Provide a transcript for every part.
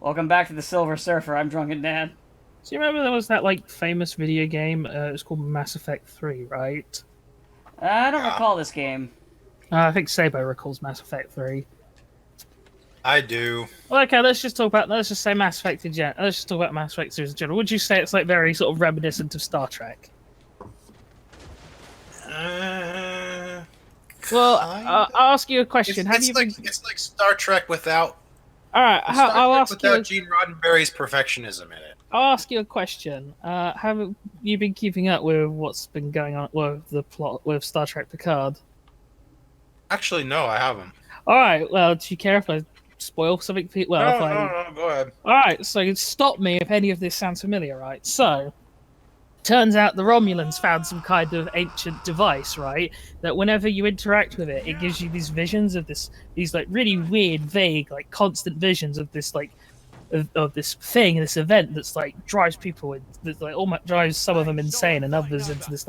Welcome back to the Silver Surfer. I'm Drunken Dad. Do you remember there was that famous video game? It was called Mass Effect 3, right? I don't Yeah, recall this game. I think Sabo recalls Mass Effect 3. I do. Well, okay, let's just say Mass Effect in general. Let's just talk about Mass Effect series in general. Would you say it's very sort of reminiscent of Star Trek? Uh, Well, kind I'll ask you a question. Have it's you like been? it's like Star Trek without All right, Star I'll Trek ask you. without Gene Roddenberry's perfectionism in it. I'll ask you a question. Have you been keeping up with what's been going on with the plot with Star Trek Picard? Actually, no, I haven't. All right. Well, do you care if I spoil something? Well, if No, I no, no. Go ahead. All right, so stop me if any of this sounds familiar, right? So, turns out the Romulans found some kind of ancient device, right? That whenever you interact with it, it gives you these visions of these really weird, vague, constant visions of this of this thing, this event that's drives people, that almost drives some of them insane, and others into this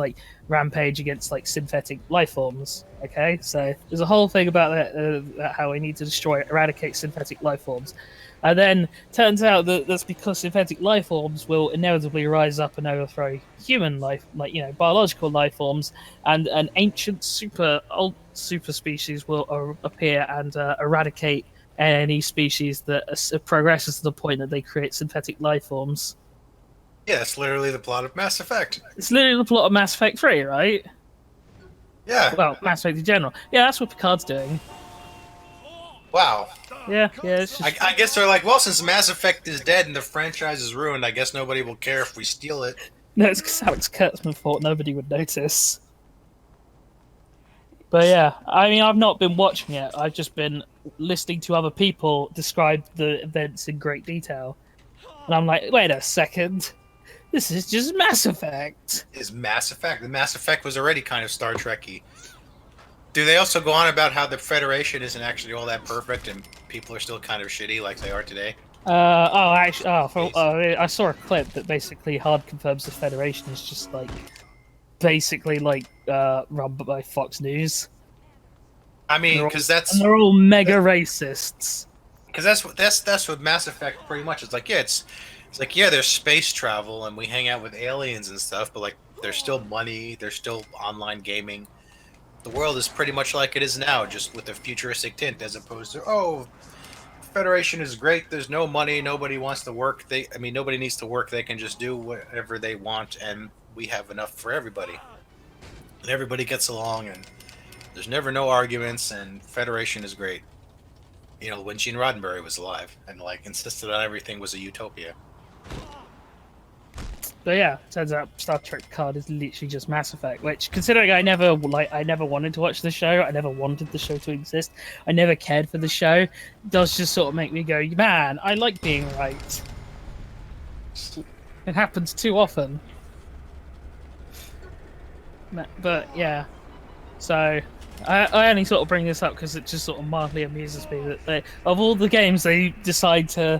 rampage against synthetic life forms. Okay, so there's a whole thing about that how we need to eradicate synthetic life forms. And then turns out that that's because synthetic life forms will inevitably rise up and overthrow human life, biological life forms, and an ancient old super species will appear and eradicate any species that progresses to the point that they create synthetic life forms. Yeah, that's literally the plot of Mass Effect. It's literally the plot of Mass Effect 3, right? Yeah. Well, Mass Effect in general. Yeah, that's what Picard's doing. Wow. Yeah, it's just... I guess they're like, well, since Mass Effect is dead and the franchise is ruined, I guess nobody will care if we steal it. No, it's because Alex Kurtzman thought nobody would notice. But yeah, I mean, I've not been watching it. I've just been listening to other people describe the events in great detail. And I'm like, wait a second. This is just Mass Effect. Is Mass Effect? The Mass Effect was already kind of Star Trek-y. Do they also go on about how the Federation isn't actually all that perfect and people are still kind of shitty like they are today? I saw a clip that basically hard confirms the Federation is just basically run by Fox News. I mean, because they're all mega racists. Because that's what Mass Effect pretty much is like. Yeah, it's like, yeah, there's space travel and we hang out with aliens and stuff, but there's still money, there's still online gaming. The world is pretty much like it is now, just with a futuristic tint, as opposed to, oh, Federation is great. There's no money. Nobody wants to work. Nobody needs to work. They can just do whatever they want, and we have enough for everybody. And everybody gets along, and there's never no arguments. And Federation is great. You know, when Gene Roddenberry was alive and insisted on everything was a utopia. But yeah, turns out Star Trek Card is literally just Mass Effect. Which, considering I never wanted to watch the show, I never wanted the show to exist, I never cared for the show, does just sort of make me go, man, I like being right. It happens too often. But yeah, so I only sort of bring this up because it just sort of mildly amuses me that of all the games they decide to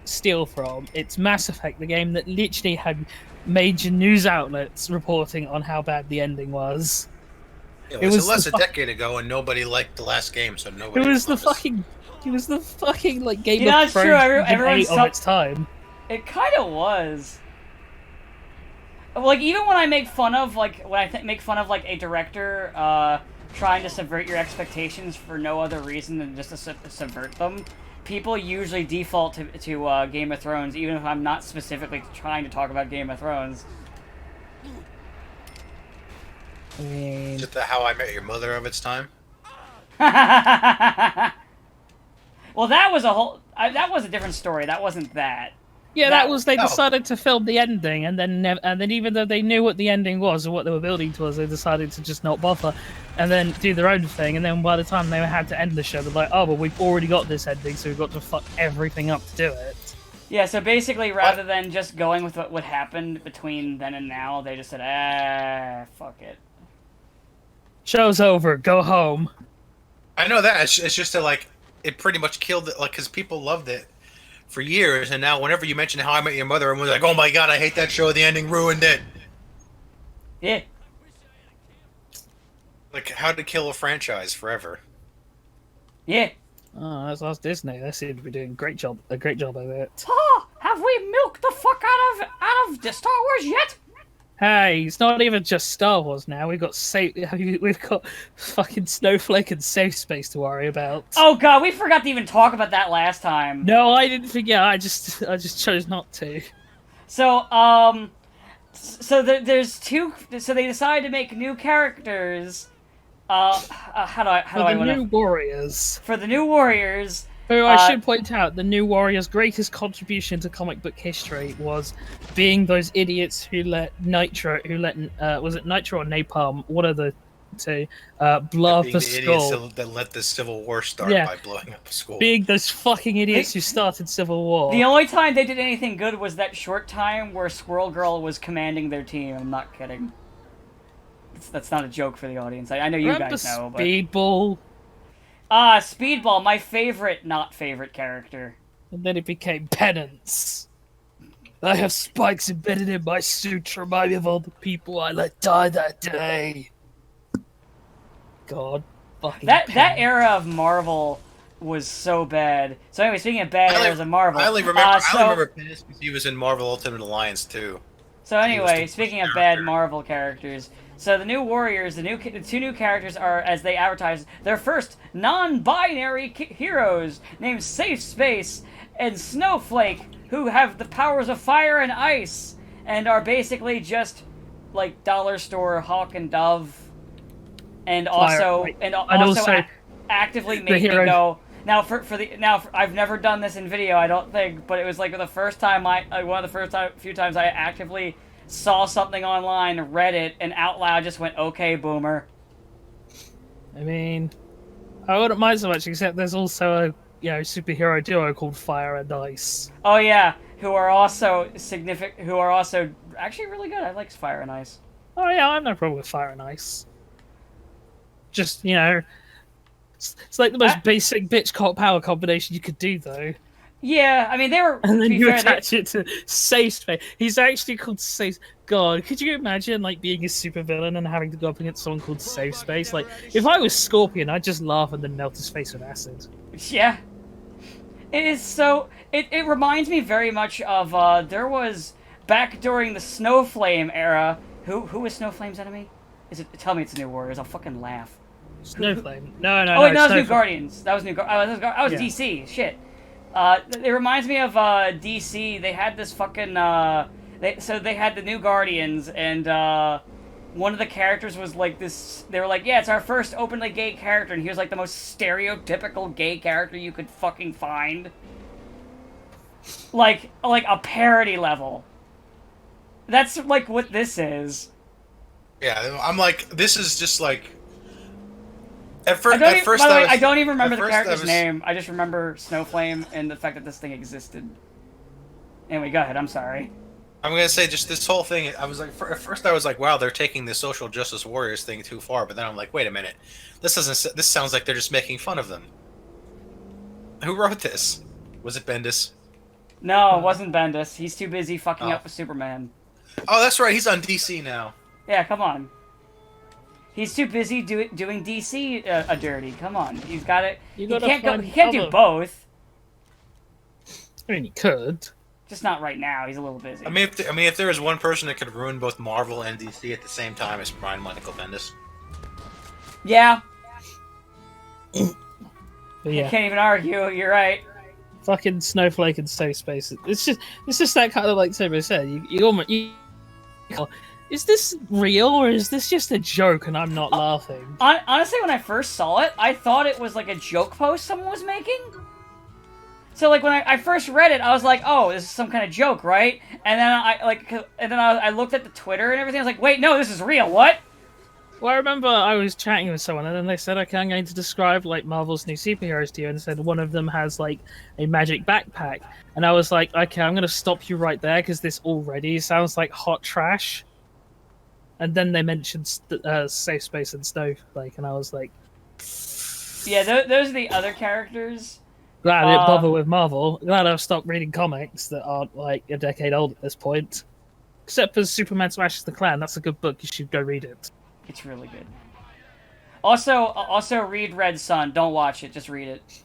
steal from, it's Mass Effect, the game that literally had major news outlets reporting on how bad the ending was. It was less a decade ago, and nobody liked the last game, so nobody. It was the fucking Game Yeah, of that's true. Thrones Everyone's of its time. It kind of was. Even when I make fun of make fun of a director trying to subvert your expectations for no other reason than just to subvert them, people usually default to Game of Thrones, even if I'm not specifically trying to talk about Game of Thrones. I mean, Just the How I Met Your Mother of its time. Well, that was that was a different story. That wasn't that. yeah, that was they no. decided to film the ending, and then even though they knew what the ending was or what they were building towards, they decided to just not bother, and then do their own thing. And then by the time they had to end the show, they're like, oh, well, we've already got this ending, so we've got to fuck everything up to do it. Yeah, so basically, rather than just going with what happened between then and now, they just said, fuck it. Show's over. Go home. I know that it's just that it pretty much killed it, because people loved it for years, and now whenever you mention How I Met Your Mother, everyone's like, oh my god, I hate that show. The ending ruined it. Yeah. Like how to kill a franchise forever. Yeah. Oh, that's Disney. They seem to be doing a great job of it. Ah, have we milked the fuck out of the Star Wars yet? Hey, it's not even just Star Wars now. We've got fucking Snowflake and Safe Space to worry about. Oh god, we forgot to even talk about that last time. No, I didn't forget. I just chose not to. So, there's two. So they decided to make new characters. How do I New Warriors. For the new Warriors. Who I should point out, the New Warriors' greatest contribution to comic book history was being those idiots who let Nitro was it Nitro or Napalm, one of the two, blow up a school. Idiots that let the Civil War start by blowing up a school. Being those fucking idiots who started Civil War. The only time they did anything good was that short time where Squirrel Girl was commanding their team. I'm not kidding. That's not a joke for the audience. I know you guys know. But... Speedball. Speedball, my favorite, not favorite character. And then it became Penance. I have spikes embedded in my suit to remind me of all the people I let die that day. God, fucking that era of Marvel was so bad. So anyway, speaking of bad eras of Marvel, I only remember Penance because he was in Marvel Ultimate Alliance too. So anyway, speaking of bad Marvel characters, so the new Warriors, the two new characters are, as they advertise, their first non-binary heroes named Safe Space and Snowflake, who have the powers of fire and ice, and are basically just like dollar store Hawk and Dove, and also actively make me go. Now I've never done this in video, I don't think, but it was like the first time one of the few times I actively saw something online, read it, and out loud just went, "Okay, boomer." I mean, I wouldn't mind so much, except there's also a superhero duo called Fire and Ice. Oh yeah, who are also actually really good. I like Fire and Ice. Oh yeah, I have no problem with Fire and Ice. Just it's like the most basic bitch cop power combination you could do, though. Yeah, I mean they were. And then you attach it to Safe Space. He's actually called Safe. God, could you imagine being a supervillain and having to go up against someone called Safe Space? Like, if I was Scorpion, I'd just laugh and then melt his face with acid. Yeah, it is so. It reminds me very much of there was back during the Snowflame era. Who was Snowflame's enemy? Tell me it's New Warriors. I'll fucking laugh. Snowflame. No. Oh wait, no, that was New Guardians. That was DC. Shit. It reminds me of DC. They had this fucking they had the New Guardians, and one of the characters was like this. They were like, yeah, it's our first openly gay character, and he was like the most stereotypical gay character you could fucking find. Like a parody level. That's like what this is. Yeah, I'm like, this is just like. By the way, I don't even remember the character's name. I just remember Snowflame and the fact that this thing existed. Anyway, go ahead. I'm sorry. I'm gonna say just this whole thing. I was like, at first I was like, wow, they're taking the social justice warriors thing too far. But then I'm like, wait a minute, this sounds like they're just making fun of them. Who wrote this? Was it Bendis? No, it wasn't Bendis. He's too busy fucking up with Superman. Oh, that's right. He's on DC now. Yeah, come on. He's too busy doing DC a dirty. Come on, he's got it. He can't do both. I mean, he could. Just not right now. He's a little busy. I mean, if there was one person that could ruin both Marvel and DC at the same time, it's Brian Michael Bendis. Yeah. But yeah. I can't even argue. You're right. Fucking Snowflake and Safe Space. It's just that kind of like Sobo said. Is this real or is this just a joke and I'm not laughing? Honestly, when I first saw it, I thought it was like a joke post someone was making. So like when I first read it, I was like, "Oh, this is some kind of joke, right?" And then I looked at the Twitter and everything. I was like, "Wait, no, this is real. What?" Well, I remember I was chatting with someone and then they said, "Okay, I'm going to describe like Marvel's new superheroes to you," and said one of them has like a magic backpack, and I was like, "Okay, I'm going to stop you right there because this already sounds like hot trash." And then they mentioned Safe Space and Snowflake, and I was like... Yeah, those are the other characters. Glad I didn't bother with Marvel. Glad I've stopped reading comics that aren't, like, a decade old at this point. Except for Superman Smashes the Klan. That's a good book. You should go read it. It's really good. Also read Red Sun. Don't watch it. Just read it.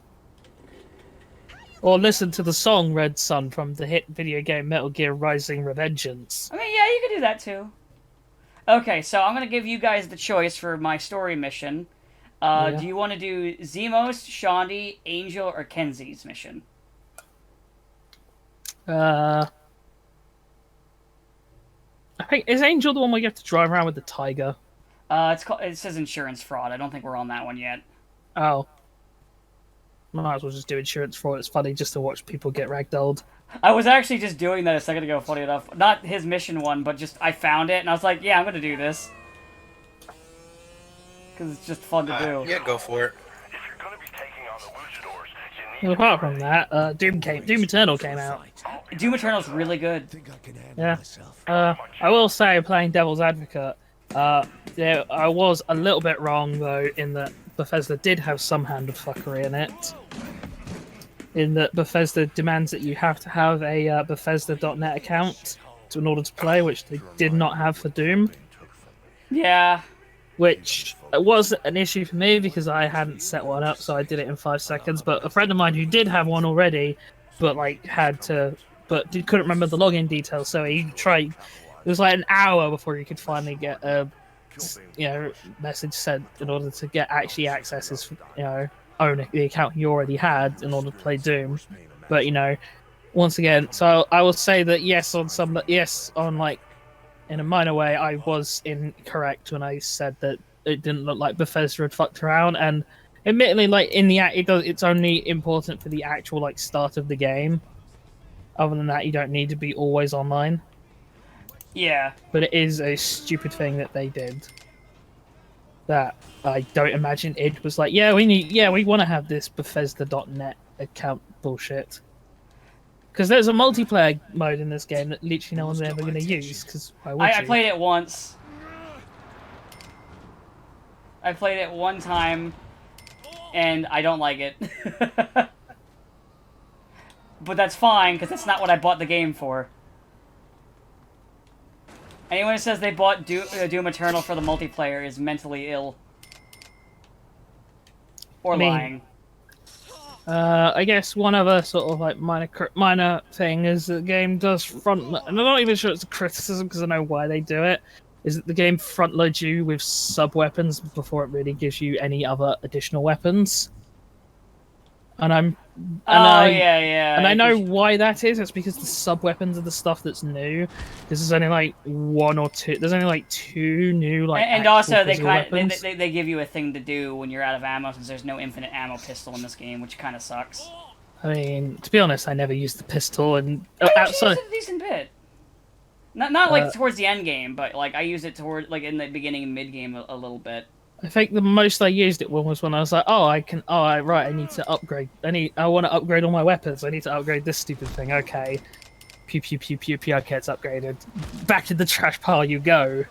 Or listen to the song Red Sun from the hit video game Metal Gear Rising: Revengeance. I mean, yeah, you could do that too. Okay, so I'm gonna give you guys the choice for my story mission. Yeah. Do you want to do Zemos, Shondi, Angel, or Kenzie's mission? I think is Angel the one where you have to drive around with the tiger? It's called. It says insurance fraud. I don't think we're on that one yet. Oh. Might as well just do insurance fraud. It's funny just to watch people get ragdolled. I was actually just doing that a second ago. Funny enough, not his mission one, but just I found it and I was like, yeah, I'm gonna do this because it's just fun to do. Yeah, go for it. Well, apart from that, Doom Eternal came out. Doom Eternal's really good. Yeah. I will say, playing Devil's Advocate, I was a little bit wrong though in that Bethesda did have some hand of fuckery in it. In that Bethesda demands that you have to have a Bethesda.net account in order to play, which they did not have for Doom. Yeah. Which was an issue for me because I hadn't set one up, so I did it in 5 seconds. But a friend of mine who did have one already, but couldn't remember the login details, so he tried. It was like an hour before he could finally get a message sent in order to get actually access his own the account he already had in order to play Doom. But once again, so I will say that yes on like in a minor way I was incorrect when I said that it didn't look like Bethesda had fucked around, and admittedly like in the it's only important for the actual like start of the game. Other than that, you don't need to be always online. Yeah. But it is a stupid thing that they did. That I don't imagine id was like, we want to have this Bethesda.net account bullshit. Because there's a multiplayer mode in this game that literally no one's ever going to use. Because I played it once. I played it one time, and I don't like it. But that's fine, because that's not what I bought the game for. Anyone who says they bought Doom Eternal for the multiplayer is mentally ill. Or lying. I guess one other sort of like minor thing is that the game does and I'm not even sure it's a criticism because I know why they do it, is that the game front loads you with sub-weapons before it really gives you any other additional weapons. And I know why that is. It's because the sub-weapons are the stuff that's new. This is only like one or two. There's only like two new like. And also they give you a thing to do when you're out of ammo, since there's no infinite ammo pistol in this game, which kind of sucks. I mean, to be honest, I never used the pistol, and outside a decent bit. Not like towards the end game, but like I used it toward like in the beginning and mid game a little bit. I think the most I used it was when I was like, I need to upgrade. I want to upgrade all my weapons. I need to upgrade this stupid thing. Okay. Pew, pew, pew, pew, pew. Okay, it's upgraded. Back to the trash pile you go.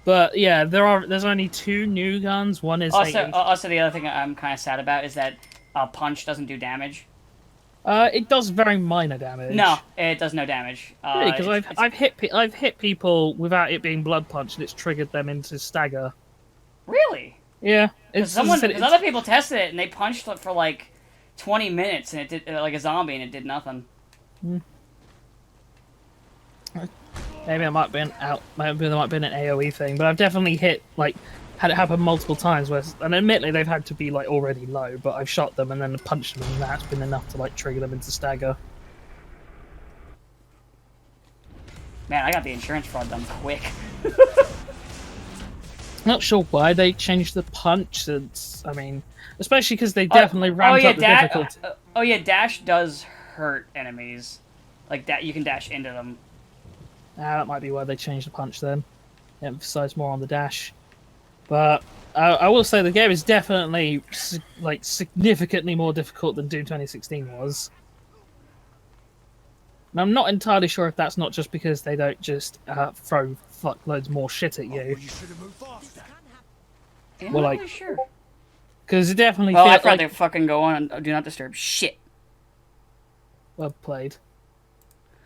But yeah, there's only two new guns. One is also the other thing I'm kind of sad about is that punch doesn't do damage. It does very minor damage. No, it does no damage. Really? Because I've hit people without it being blood punch, and it's triggered them into stagger. Really? Yeah. Other people tested it and they punched it for like 20 minutes and it did like a zombie and it did nothing. Maybe it might have been an AoE thing, but I've definitely had it happen multiple times. And admittedly, they've had to be like already low, but I've shot them and then punched them, and that's been enough to like trigger them into stagger. Man, I got the insurance fraud done quick. Not sure why they changed the punch. Especially because they definitely ramped up the difficulty. Dash does hurt enemies. Like that, you can dash into them. That might be why they changed the punch then. Emphasize more on the dash. But I will say the game is definitely like significantly more difficult than Doom 2016 was. And I'm not entirely sure if that's not just because they don't just throw fuckloads more shit at you. Yeah, I'm not really sure. Because it definitely feels I'd rather fucking go on Do Not Disturb shit. Well played.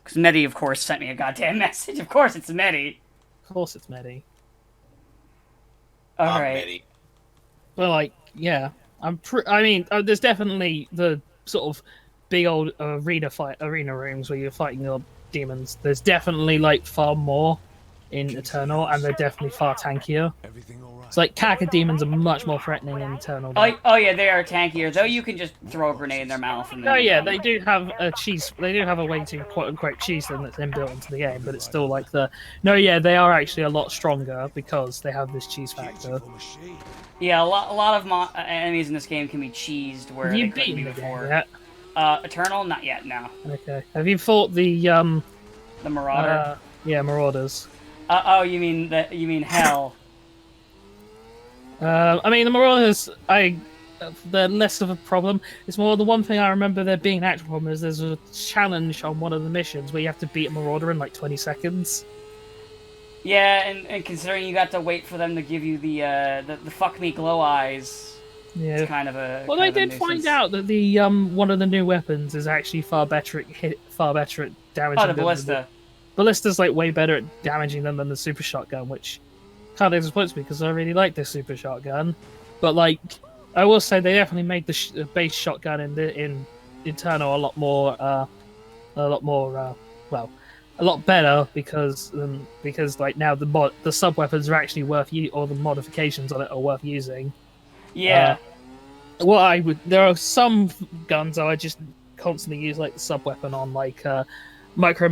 Because Medi, of course, sent me a goddamn message. Of course it's Medi. Of course it's Medi. Alright. Well, yeah. There's definitely the sort of big old arena rooms where you're fighting your demons. There's definitely like far more in Eternal, and they're definitely far tankier. It's like Kaka demons are much more threatening in Eternal. Oh yeah, they are tankier. Though you can just throw a grenade in their mouth. And then Oh yeah, they do have a cheese. They do have a way to quote unquote cheese them that's inbuilt into the game, but it's still like the. No, yeah, they are actually a lot stronger because they have this cheese factor. Yeah, a lot of enemies in this game can be cheesed where Have you they couldn't be beaten the before. game yet? Eternal, not yet. No. Okay. Have you fought the The Marauder. Yeah, Marauders. Oh, you mean Hell? I mean the Marauders. They're less of a problem. It's more the one thing I remember there being an actual problem is there's a challenge on one of the missions where you have to beat a Marauder in like 20 seconds. Yeah, and considering you got to wait for them to give you the fuck me glow eyes, Yeah. it's kind of a. Well, kind they of a did find nuisance. out that the one of the new weapons is actually far better at damaging. Oh, the them ballista. Ballista's like way better at damaging them than the super shotgun, which kind of disappoints me because I really like this super shotgun. But like, I will say they definitely made the base shotgun in Eternal a lot more well, a lot better because like now the sub weapons are actually worth or the modifications on it are worth using. Yeah. There are some guns I just constantly use like the sub weapon on, like Micro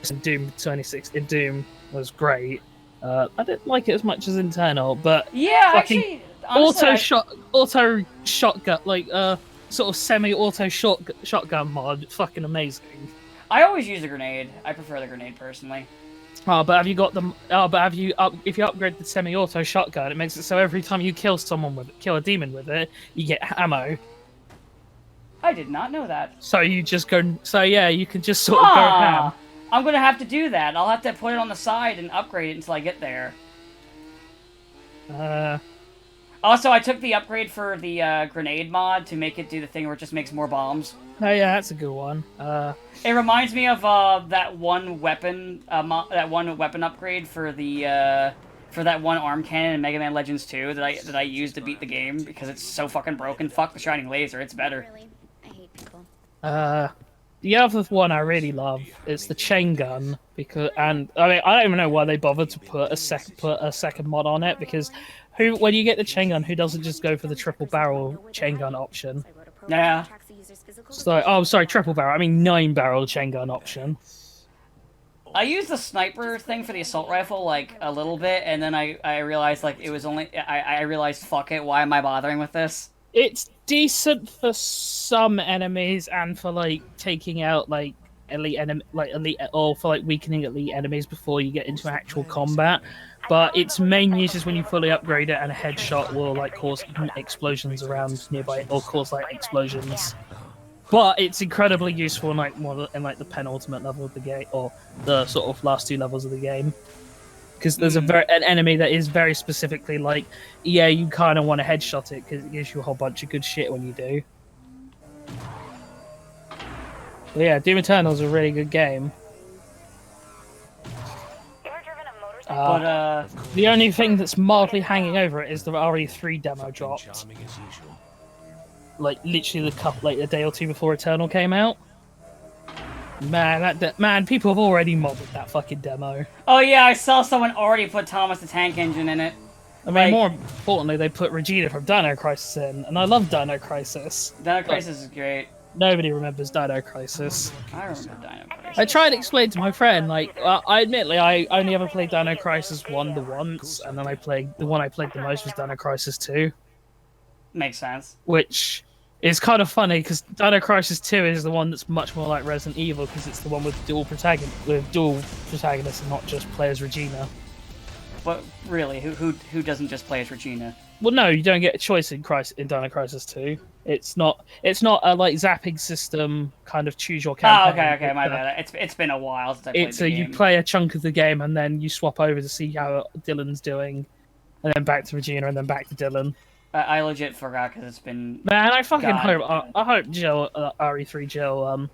in Doom 26 in Doom was great. I didn't like it as much as Internal, but yeah, fucking actually, honestly, auto shotgun, like sort of semi-auto shotgun mod, fucking amazing. I always use a grenade. I prefer the grenade personally. Oh, but have you got them? Oh, but have you if you upgrade the semi-auto shotgun, it makes it so every time you kill a demon with it, you get ammo. I did not know that. So you just go. So yeah, you can just sort of go ham. I'm gonna have to do that. I'll have to put it on the side and upgrade it until I get there. Also, I took the upgrade for the grenade mod to make it do the thing where it just makes more bombs. Oh yeah, that's a good one. It reminds me of that one weapon upgrade for the for that one arm cannon in Mega Man Legends 2 that I used to beat the game because it's so fucking broken. Fuck the shining laser, it's better. Really, I hate people. The other one I really love is the chain gun I mean I don't even know why they bothered to put a second mod on it because when you get the chain gun, who doesn't just go for the triple barrel chain gun option? Yeah. So sorry, triple barrel. I mean 9-barrel chain gun option. I used the sniper thing for the assault rifle like a little bit, and then I realized like it was only I realized fuck it, why am I bothering with this? It's decent for some enemies and for like taking out like elite or for like weakening elite enemies before you get into actual combat. But its main use is when you fully upgrade it and a headshot will like cause explosions around nearby or cause like explosions. But it's incredibly useful in like the penultimate level of the game or the sort of last 2 levels of the game. Because there's an enemy that is very specifically like, yeah, you kind of want to headshot it because it gives you a whole bunch of good shit when you do. But yeah, Doom Eternal is a really good game. But The only thing that's mildly hanging over it is the RE3 demo dropped. Like literally a day or 2 before Eternal came out. Man, people have already modded that fucking demo. oh yeah, I saw someone already put Thomas the Tank Engine in it. I mean, Like- more importantly, they put Regina from Dino Crisis in, and I love Dino Crisis. Dino Crisis is great. Nobody remembers Dino Crisis. I remember Dino Crisis. I tried to explain to my friend, like, I only ever played Dino Crisis 1 the once, and then the one I played the most was Dino Crisis 2, Makes sense. which is kind of funny because Dino Crisis 2 is the one that's much more like Resident Evil because it's the one with dual protagonists and not just play as Regina. But really, who doesn't just play as Regina? Well, no, you don't get a choice in Dino Crisis 2. It's not a like zapping system kind of choose your Oh, campaign. okay, my bad. It's been a while since I played the game. You play a chunk of the game and then you swap over to see how Dylan's doing, and then back to Regina and then back to Dylan. I legit forgot because it's been. Man, I fucking God. hope I hope Jill RE3 Jill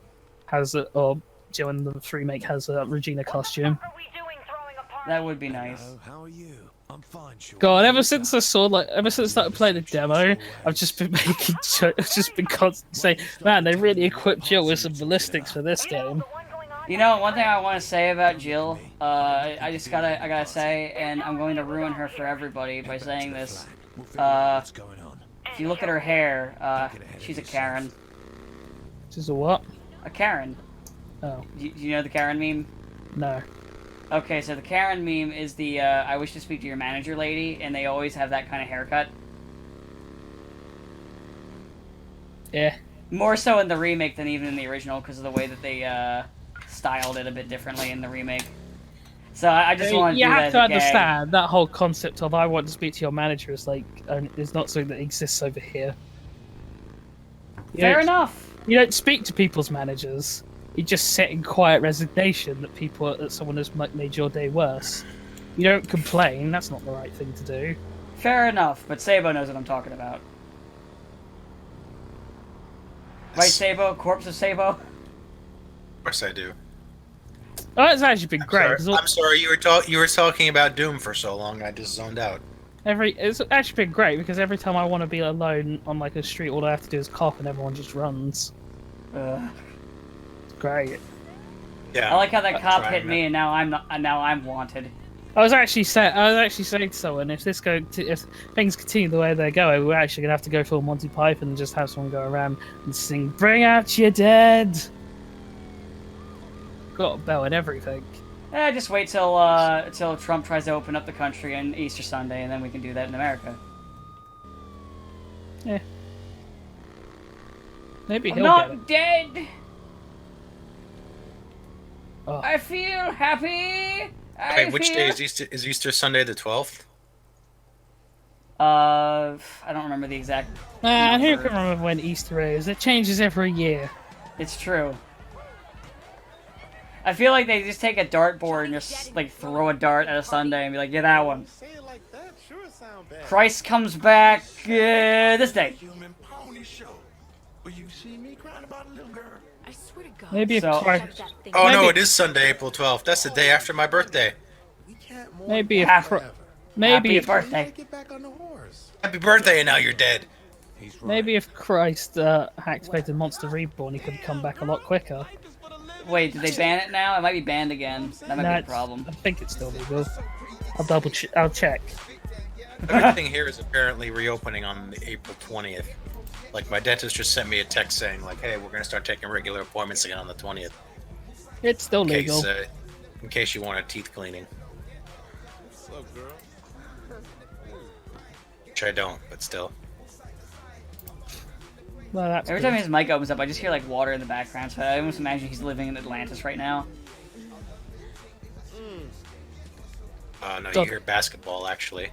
has or Jill in the remake has a Regina costume. What are we doing throwing a That would be nice. How are you? I'm fine, sure. God, ever since I started playing the demo, I've just been I've just been constantly saying, man, they really equipped Jill with some ballistics for this game. You know, one thing I want to say about Jill, I gotta say, and I'm going to ruin her for everybody by saying this. What's going on? If you look at her hair, she's a Karen. This is a what? A Karen. Oh, Do you know the Karen meme? no. Okay, so the Karen meme is the, I wish to speak to your manager lady, and they always have that kind of haircut. Yeah. More so in the remake than even in the original, because of the way that they, styled it a bit differently in the remake. So I just want to You do have to that as a gag. understand that whole concept of I want to speak to your manager is like is not something that exists over here. Fair enough. You don't speak to people's managers. You just sit in quiet resignation that someone has made your day worse. You don't complain. That's not the right thing to do. Fair enough, but Sabo knows what I'm talking about. Right, Sabo? Corpse of Sabo? Of course I do. Oh, it's actually been great. 'cause I'm sorry, you were talking about Doom for so long, I just zoned out. It's actually been great because every time I want to be alone on like a street, all I have to do is cough and everyone just runs. It's great. Yeah. I like how that I'm cop trying, hit me, man. and now I'm wanted. I was actually saying to someone, if things continue the way they're going, we're actually gonna have to go full Monty Python and just have someone go around and sing "Bring Out Your Dead." Got a bell and everything. Just wait till Trump tries to open up the country on Easter Sunday, and then we can do that in America. Yeah. Maybe I'm he'll not get it. dead. Oh. I feel happy. Wait, which day is Easter? Is Easter Sunday the 12th? I don't remember the exact. Man, who number. can remember when Easter is? It changes every year. It's true. I feel like they just take a dartboard and just like throw a dart at a Sunday and be like, yeah, that one. Say it like that, sure sound bad. Christ comes back this day. Human pony show. Will you see me crying about a little girl? I swear to God. Maybe if So- Christ, Oh no, Maybe- it is Sunday, April 12th. That's the day after my birthday. We can't mourn maybe if Happy- Cri- forever. maybe Happy if birthday. Get back on the horse. Happy birthday, and now you're dead. He's right. maybe if Christ activated Monster Reborn, he could come back a lot quicker. Wait, did they ban it now? It might be banned again. That might No, be a it's- problem. I think it's still legal. I'll check. Everything here is apparently reopening on April 20th. Like my dentist just sent me a text saying, like, "Hey, we're gonna start taking regular appointments again on the 20th." It's still legal. In case you want a teeth cleaning, What's up, girl? which I don't, but still. Well, that's Every good. time his mic opens up, I just hear like water in the background. So I almost imagine he's living in Atlantis right now. No, you Stop. hear basketball actually.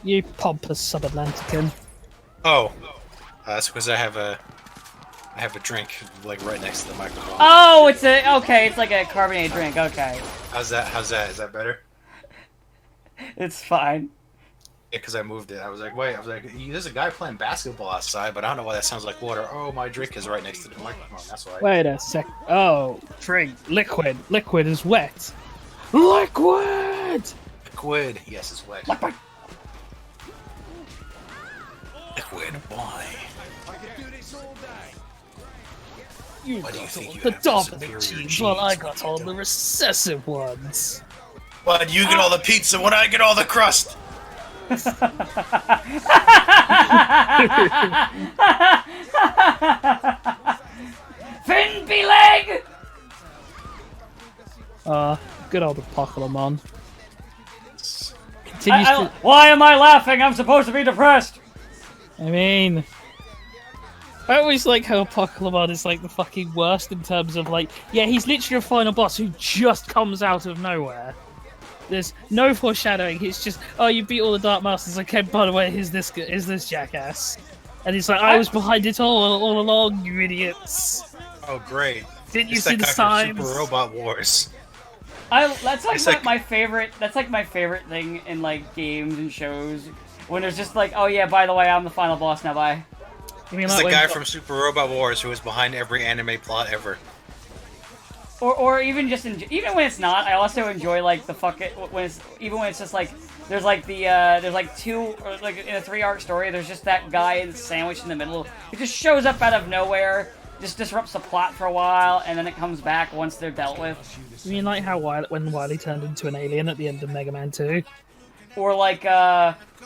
You pompous sub-Atlantican. Oh, that's because I have a drink like right next to the microphone. Oh, it's like a carbonated drink. Okay, How's that? Is that better? it's fine. Yeah, because I moved it. I was like, there's a guy playing basketball outside, but I don't know why that sounds like water. Oh, my drink is right next to the microphone. That's why. Wait a sec. Oh, drink. Liquid. Liquid is wet. Liquid! Liquid. Yes, it's wet. Liquid. Liquid. Why? I can do this all day. You Why do you got think all you the have the dominant superior genes while I genes? got all the recessive ones. Why do you get all the pizza when I get all the crust? Finby leg. Good old Pokemon. Continues to. Why am I laughing? I'm supposed to be depressed. I mean, I always like how Pokemon is like the fucking worst in terms of like, yeah, he's literally a final boss who just comes out of nowhere. There's no foreshadowing. It's just, oh, you beat all the Dark Masters. Okay, by the way, here's this jackass, and he's like, I was behind it all along, you idiots. Oh, great. Didn't you It's see that the guy from signs? Super Robot Wars. That's like, It's like- my favorite. That's like my favorite thing in like games and shows when there's just like, oh yeah, by the way, I'm the final boss now. Bye. You mean It's like the when- guy from Super Robot Wars who was behind every anime plot ever. or even just even when it's not, I also enjoy like the when it's even when it's just like there's like there's like 2 or like in a 3-arc story, there's just that guy sandwiched in the middle. He just shows up out of nowhere, just disrupts the plot for a while, and then it comes back once they're dealt with. You mean like how when Wily turned into an alien at the end of Mega Man 2? Or like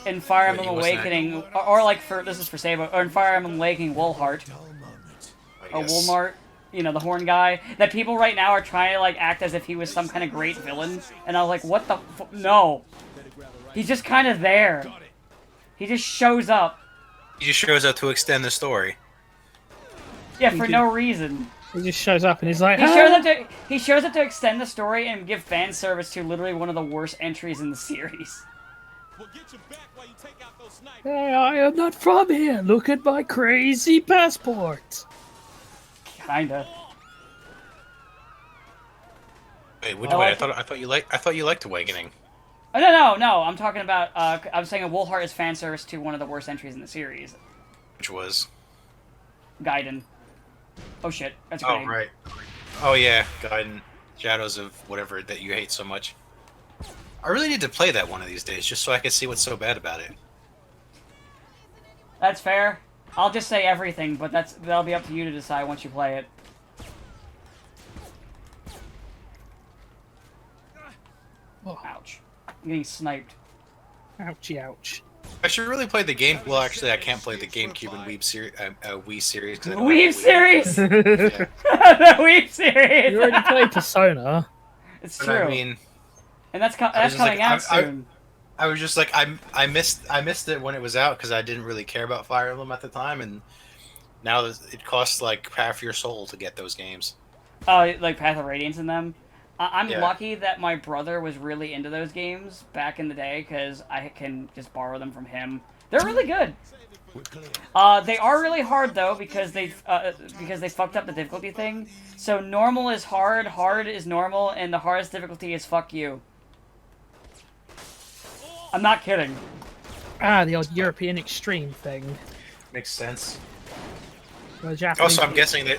in Fire Emblem Wait, what's that? Awakening, or like this is for Sabo, or in Fire Emblem Awakening, Woolheart or Yes. Woolmart, you know, the horn guy. That people right now are trying to like act as if he was some kind of great villain, and I was like, what the no. He's just kind of there. He just shows up. He just shows up to extend the story. Yeah, for no reason. He just shows up and he's like, He shows up to extend the story and give fan service to literally one of the worst entries in the series. "Hey, I am not from here. Look at my crazy passport." Kinda. Wait, which I way? like I thought you liked Awakening. Oh, no. I'm talking about. I'm saying a Woolheart is fan service to one of the worst entries in the series, Which was? Gaiden. Oh shit, that's a Oh grenade. right. Oh yeah, Gaiden, Shadows of whatever that you hate so much. I really need to play that one of these days, just so I can see what's so bad about it. That's fair. I'll just say everything, but that'll be up to you to decide once you play it. Oh, Ouch. I'm getting sniped. ouchie, ouch. I should really play the game. Well, actually, I can't play the GameCube and Wii series. 'Cause I don't Weeb have a Wii. series! Yeah. The Weeb series! You already played Persona. It's But true. I mean, and that's I was that's just coming like, out soon. I was just like, I missed it when it was out because I didn't really care about Fire Emblem at the time, and now it costs like half your soul to get those games. Oh, like Path of Radiance in them. I'm Yeah. lucky that my brother was really into those games back in the day because I can just borrow them from him. They're really good. They are really hard though because they fucked up the difficulty thing. So normal is hard, hard is normal, and the hardest difficulty is fuck you. I'm not kidding. Ah, the old European extreme thing. Makes sense. The Japanese Also, I'm guessing they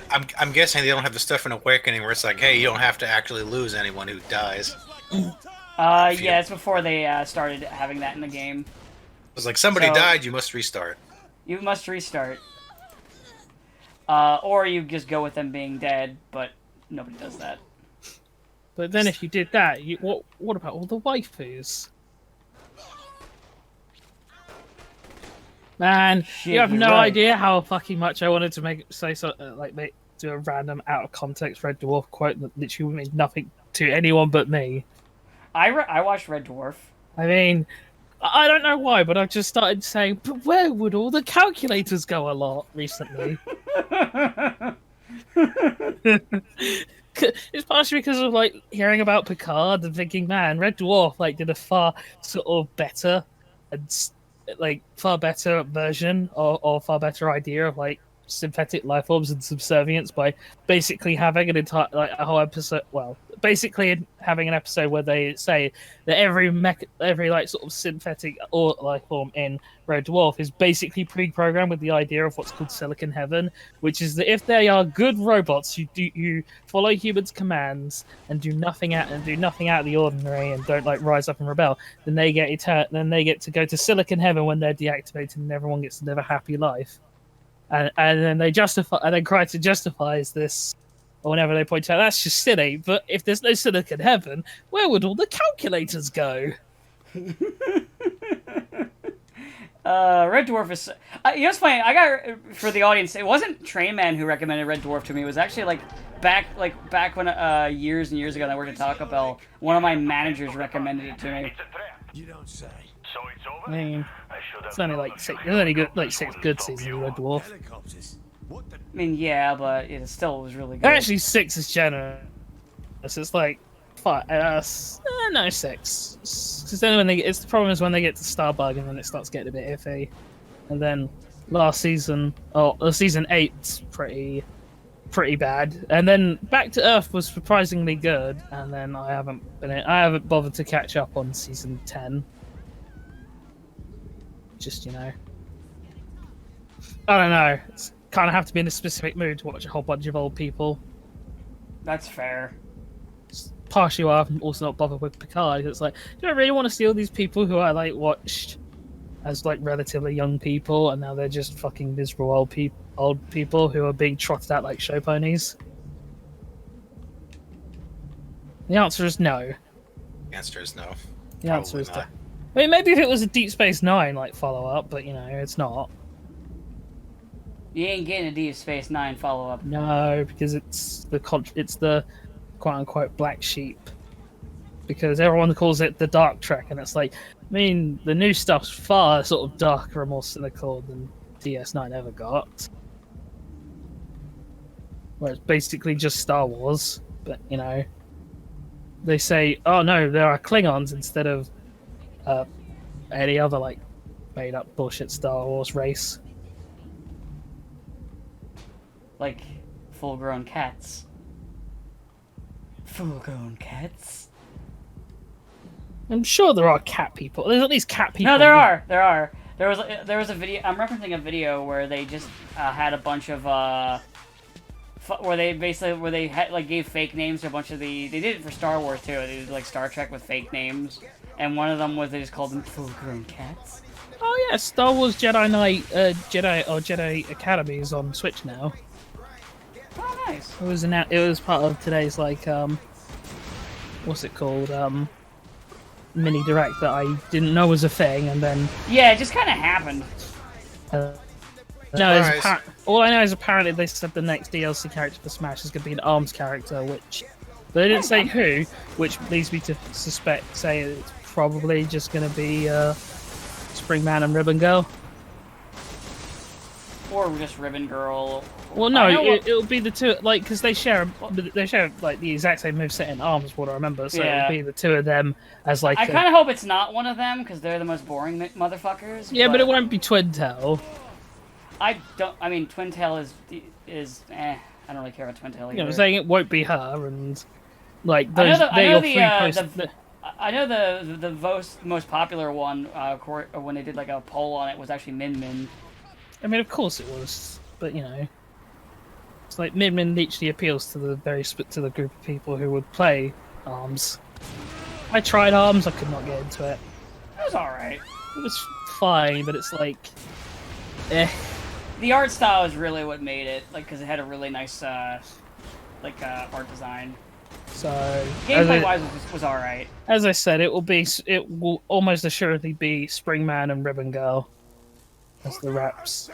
don't have the stuff in Awakening where it's like, hey, you don't have to actually lose anyone who dies. Yeah, it's before they started having that in the game. It's like somebody So- died, you must restart. You must restart. Or you just go with them being dead, but nobody does that. But then if you did that, what about all the waifus? Man, Shit, you have you're no right. idea how fucking much I wanted to do a random out of context Red Dwarf quote that literally means nothing to anyone but me. I watched Red Dwarf. I mean, I don't know why, but I've just started saying, but where would all the calculators go a lot recently? It's partially because of like hearing about Picard and thinking, man, Red Dwarf like did a far sort of better and far better version or far better idea of like synthetic life forms and subservience by basically having an entire a whole episode. Well, basically having an episode where they say that every like sort of synthetic or life form in Red Dwarf is basically pre-programmed with the idea of what's called Silicon Heaven, which is that if they are good robots who follow humans' commands and do nothing out of the ordinary and don't like rise up and rebel, then they get to go to Silicon Heaven when they're deactivated and everyone gets to live a happy life. And then Kryta justifies this, or whenever they point out that's just silly. But if there's no Silicon Heaven, where would all the calculators go? Red Dwarf is. You know what's funny? I got for the audience. It wasn't Train Man who recommended Red Dwarf to me. It was actually back when years and years ago, when I worked at Taco Bell. One of my managers recommended it to me. You don't say. I mean, it's only six good seasons of Red Dwarf. Helicopters. What the? I mean, yeah, but it still was really good. Actually, 6 is generous. It's like 5. No, 6. Because then the problem is when they get to Starbug and then it starts getting a bit iffy. And then season 8's pretty bad. And then Back to Earth was surprisingly good. And then I haven't bothered to catch up on season 10. Just, I don't know. It's kind of have to be in a specific mood to watch a whole bunch of old people. That's fair. Partially why I'm also not bothered with Picard. It's like, do I really want to see all these people who I like watched as like relatively young people, and now they're just fucking miserable old people who are being trotted out like show ponies? The answer is no. The answer is no. The answer is Probably no. I mean, maybe if it was a Deep Space Nine like follow up, but you know, it's not. You ain't getting a Deep Space Nine follow up. No, because it's the quote unquote black sheep. Because everyone calls it the Dark Trek, and it's like, I mean, the new stuff's far sort of darker and more cynical than DS9 ever got. Where it's basically just Star Wars, but you know, they say, oh no, there are Klingons instead of any other like made up bullshit Star Wars race. Like full-grown cats. Full-grown cats. I'm sure there are cat people. There's at least cat people. No, there are. There are. There was a video. I'm referencing a video where they just had a bunch of where they had like gave fake names to a bunch of the. They did it for Star Wars too. They did like Star Trek with fake names, and one of them was they just called them full-grown cats. Oh yeah, Star Wars Jedi Knight, Jedi Academy is on Switch now. Oh, nice. It was part of today's like what's it called mini direct that I didn't know was a thing, and then Yeah, it just kind of happened. no, Surprise. all I know is apparently they said the next DLC character for Smash is going to be an ARMS character, which they didn't say who, which leads me to say it's probably just going to be Springman and Ribbon Girl. Or just Ribbon Girl. Well, no, I know it'll be the two, like, because they share like the exact same moveset in ARMS, what I remember. So Yeah. it'll be the two of them as like. I kind of hope it's not one of them because they're the most boring motherfuckers. Yeah, but it won't be Twin Tail. I don't. I mean, Twin Tail is. I don't really care about Twin Tail either. You know, I'm saying it won't be her, and like I know those. the- I know three the, I know the most popular one when they did like a poll on it was actually Min Min. I mean, of course it was, but you know, it's like Min Min literally appeals to the group of people who would play ARMS. I tried ARMS, I could not get into it. It was all right. It was fine, but it's like, eh. The art style is really what made it, like, because it had a really nice, art design. So Gameplay-wise, was all right. as I said, it will almost assuredly be Springman and Ribbon Girl as the reps.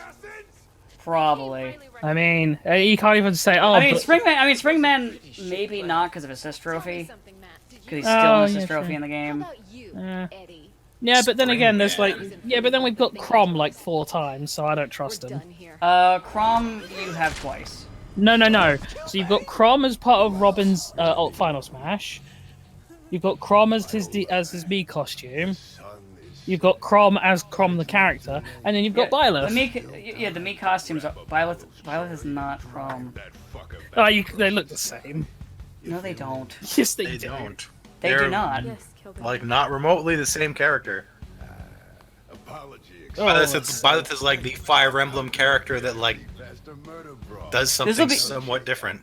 Probably. I mean, you can't even say, oh, I mean, but- Springman, maybe not because of his assist trophy, because he's still Oh, an assist yeah, trophy true. in the game. yeah, but then again, there's like, Springman. yeah, but then we've got Crom like 4 times, so I don't trust him. Chrom, you have twice. No. So you've got Crom as part of Robin's Final Smash. You've got Crom as his Mii costume. You've got Crom as Crom the character, and then you've got Byleth. The Mii costumes. Byleth is not Chrom. Oh, they look the same. No, they don't. Yes, they They do. don't. They They're, do not. Like, not remotely the same character. Apology. Oh, Byleth is like the Fire Emblem character that like Faster murder brawl. does This'll something be- somewhat different.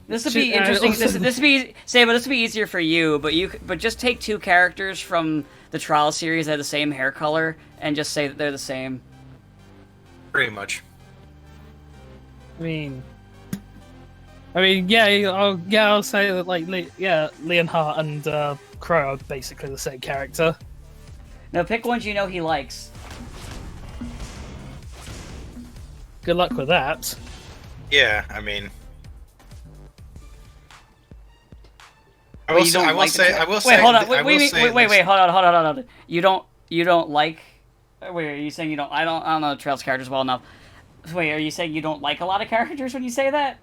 This would be See, interesting. also- This would be this would be easier for you, but just take 2 characters from the Trial series that have the same hair color and just say that they're the same. Pretty much. I mean, yeah, I'll say that like, Leonhardt and Crow are basically the same character. Now pick ones you know he likes. Good luck with that. Yeah, I mean. I Wait, will you say. don't I will like the say. char- I will Wait, say. hold on. I will Wait, say wait, this- hold on. You don't like? Wait, are you saying you don't? I don't know Trails characters well enough. Wait, are you saying you don't like a lot of characters when you say that?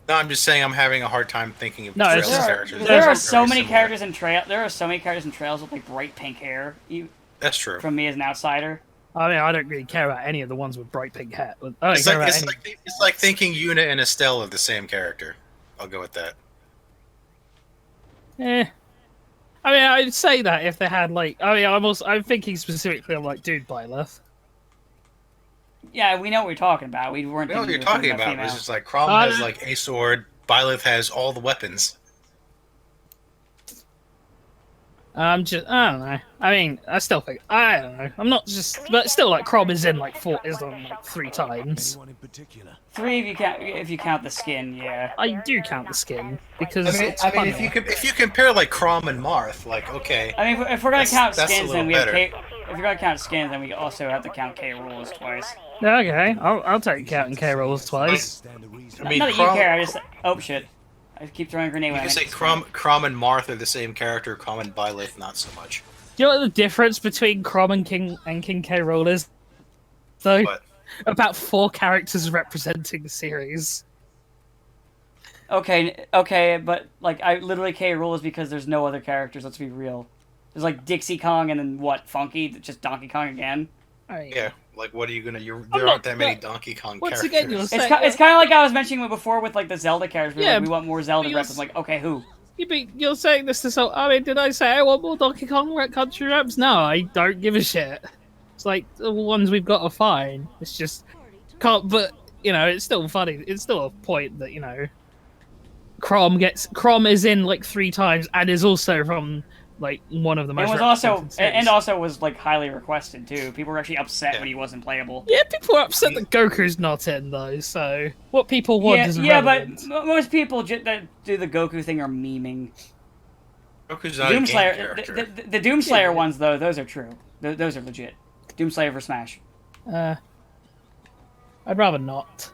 No, I'm just saying I'm having a hard time thinking of No, it's Trails just- characters. There that are are so very many similar. characters in Trail. There are so many characters in Trails with like bright pink hair. That's true. From me as an outsider. I mean, I don't really care about any of the ones with bright pink hair. I don't It's care like, about it's, any. like, it's like thinking Yuna and Estelle are the same character. I'll go with that. Eh. I mean, I'd say that if they had like, I mean, I'm thinking specifically of like Dude Byleth. Yeah, we know what you're talking about. We weren't. You know what thinking you're you were talking about. It's female. just like Crom has like a sword, Byleth has all the weapons. I don't know. I mean, I don't know. I'm not just, but still, like, Crom is in like 3 times. Anyone in particular? 3 if you count the skin, yeah. I do count the skin because it's I mean, funny. if you compare like Crom and Marth, like okay, I mean, if we're gonna count that's a skins, then little we have better. If you're gonna count skins, then we also have to count K. Rool twice. Okay, I'll take counting K rolls twice. Stand to reason. I mean, Not that Crom, you care. I just oh shit. I keep throwing a grenade. you when I can say make this Crom and Marth are the same character. Crom and Byleth not so much. Do you know what the difference between Crom and King K. Rool is? Though But about 4 characters representing the series. Okay, but like I literally K. Rool is because there's no other characters. Let's be real. There's like Dixie Kong and then what? Funky? Just Donkey Kong again? yeah, like what are you gonna? There not- aren't that many but Donkey Kong once characters. again, you're It's saying- it's kind of like I was mentioning before with like the Zelda characters. We're Yeah, like, we want more Zelda but reps. you're I'm like, okay, who? You're saying this to so. I mean, did I say I want more Donkey Kong Country reps? No, I don't give a shit. It's like the ones we've got are fine. It's just can't. But you know, it's still funny. It's still a point that Crom is in like 3 times and is also from like one of the most. And was represented also series. was like highly requested too. People were actually upset Yeah. when he wasn't playable. Yeah, people are upset that Goku's not in though. So what people want is Yeah, but relevant. most people that do the Goku thing are memeing. Goku's not a game Doomslayer, character. the Doomslayer ones though, those are true. Those are legit. Doomslayer for Smash. I'd rather not.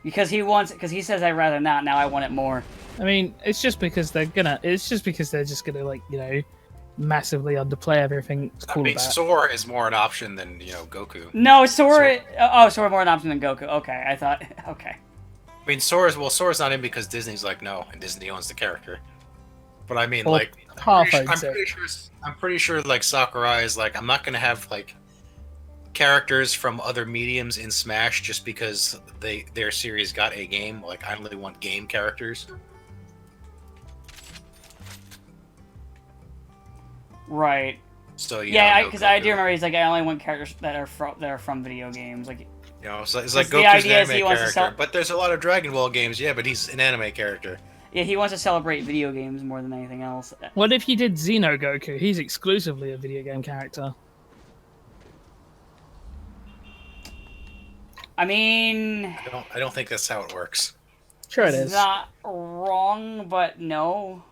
Because he says I'd rather not. Now I want it more. I mean, it's just because they're just gonna like massively underplay everything. It's I cool mean, about. Sora is more an option than Goku. No, Sora. Sora more an option than Goku. Okay, I thought. Okay. I mean, Sora's not in because Disney's like no, and Disney owns the character. But I mean, Well, like, half I'm owns it. pretty sure like Sakurai is like, I'm not gonna have like characters from other mediums in Smash just because their series got a game. Like, I only want game characters. Right. So Yeah, because I do remember he's like, I only want characters that are from video games. Like, it's like the Goku's idea an is he anime wants to character, sell- but there's a lot of Dragon Ball games. Yeah, but he's an anime character. yeah, he wants to celebrate video games more than anything else. What if you did Xeno Goku? He's exclusively a video game character. I mean, I don't think that's how it works. Sure, it it's is. not wrong, but no.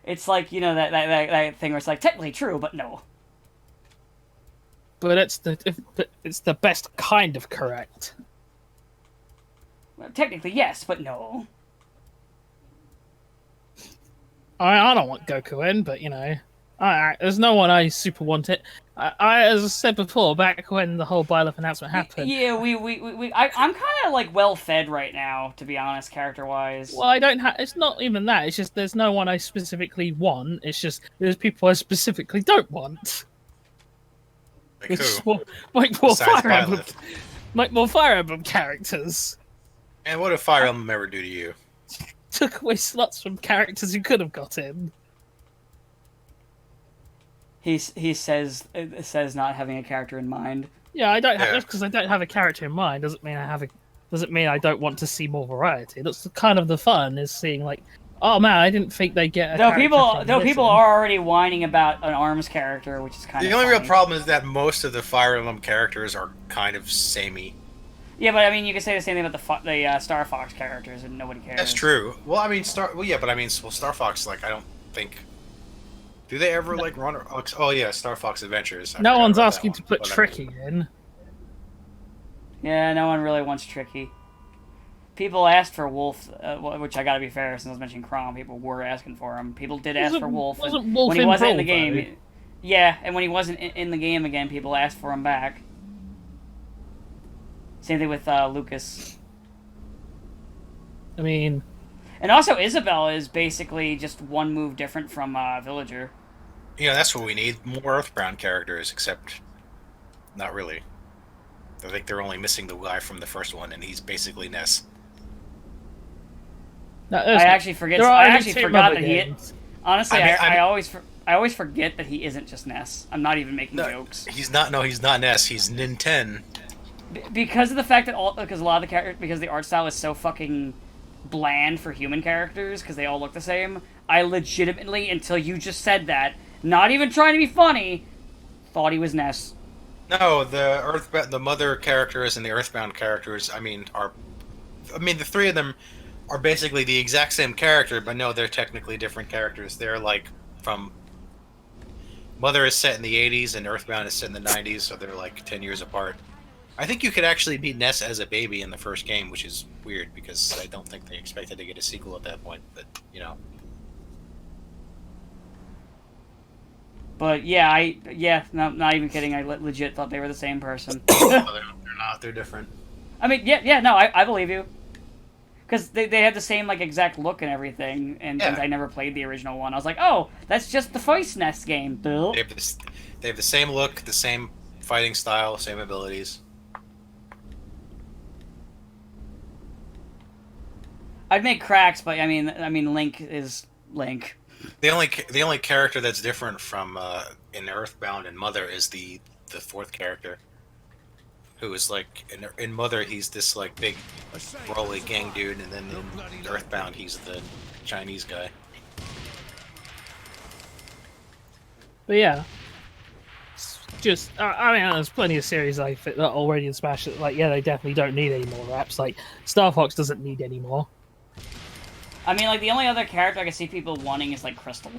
It's like that thing where it's like technically true, but no. But it's the best kind of correct. Well, technically yes, but no. I don't want Goku in, but there's no one I super want it. As I said before, back when the whole Byleth announcement happened. Yeah, I'm kind of like well fed right now, to be honest, character wise. Well, I don't have. It's not even that. It's just there's no one I specifically want. It's just there's people I specifically don't want. Like Which who? is more, like more Besides Fire Emblem, Byleth. like more Fire Emblem characters. And what did Fire Emblem ever do to you? Took away slots from characters who could have got in. He says not having a character in mind. Yeah, I don't have Yeah. just because I don't have a character in mind doesn't mean I don't want to see more variety. That's kind of the fun is seeing like, oh man, I didn't think they get. Though people are already whining about an ARMS character, which is kind The of only real funny. problem is that most of the Fire Emblem characters are kind of samey. Yeah, but I mean, you can say the same thing about the Star Fox characters, and nobody cares. That's true. Well, I mean, Star Fox, like, I don't think. Do they ever like run? Oh yeah, Star Fox Adventures. I No forgot one's about asking that to one, put but I mean- Tricky in. Yeah, no one really wants Tricky. People asked for Wolf, which I gotta be fair, since I was mentioning Crom, people were asking for him. People did ask for Wolf. Wasn't and Wolf when he in wasn't in the Brawl, game. though? Yeah, and when he wasn't in the game again, people asked for him back. Same thing with Lucas. I mean, And also, Isabelle is basically just one move different from Villager. That's what we need. More Earthbound characters, except not really. I think they're only missing the guy from the first one, and he's basically Ness. no, I actually forget. there are I only actually 2 forgot Mother that he. games. Honestly, I mean, I always forget that he isn't just Ness. I'm not even making No, jokes. he's not. No, he's not Ness. He's Ninten. because of the fact that because a lot of the characters, because the art style is so fucking bland for human characters because they all look the same. I legitimately, until you just said that, not even trying to be funny, thought he was Ness. No, the mother characters and the Earthbound characters. I mean, the three of them are basically the exact same character, but no, they're technically different characters. They're like from Mother is set in the 80s and Earthbound is set in the 90s, so they're like 10 years apart. I think you could actually beat Ness as a baby in the first game, which is weird because I don't think they expected to get a sequel at that point. But you know, But yeah, no, not even kidding. I legit thought they were the same person. no, they're not. They're different. I mean, yeah, no, I believe you. Because they had the same, like, exact look and everything, and Yeah. since I never played the original one, I was like, oh, that's just the Voice Nest game, Bill. They have the same look, the same fighting style, same abilities. I'd make cracks, but I mean, Link is Link. The only character that's different from in Earthbound and Mother is the fourth character, who is like in Mother he's this like big Broly gang dude, and then in Earthbound he's the Chinese guy. But yeah, it's just I mean, there's plenty of series I fit that already in Smash that like they definitely don't need any more raps. Like Star Fox doesn't need any more. I mean, like, the only other character I can see people wanting is, like, Crystal.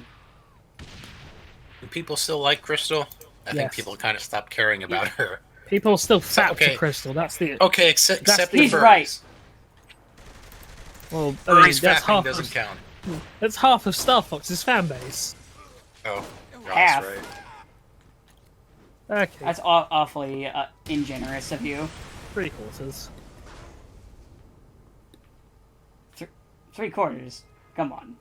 Do people still like Crystal? I think Yes. people kind of stopped caring about her. People are still fat okay. for Crystal. That's the Okay, except the He's furries. right. well. I mean, Furries that's fapping half. doesn't Of, count. that's half of Star Fox's fan base. Oh, Half. that's right. Okay, That's awfully ingenerous of you. 3/4. 3/4. Come on.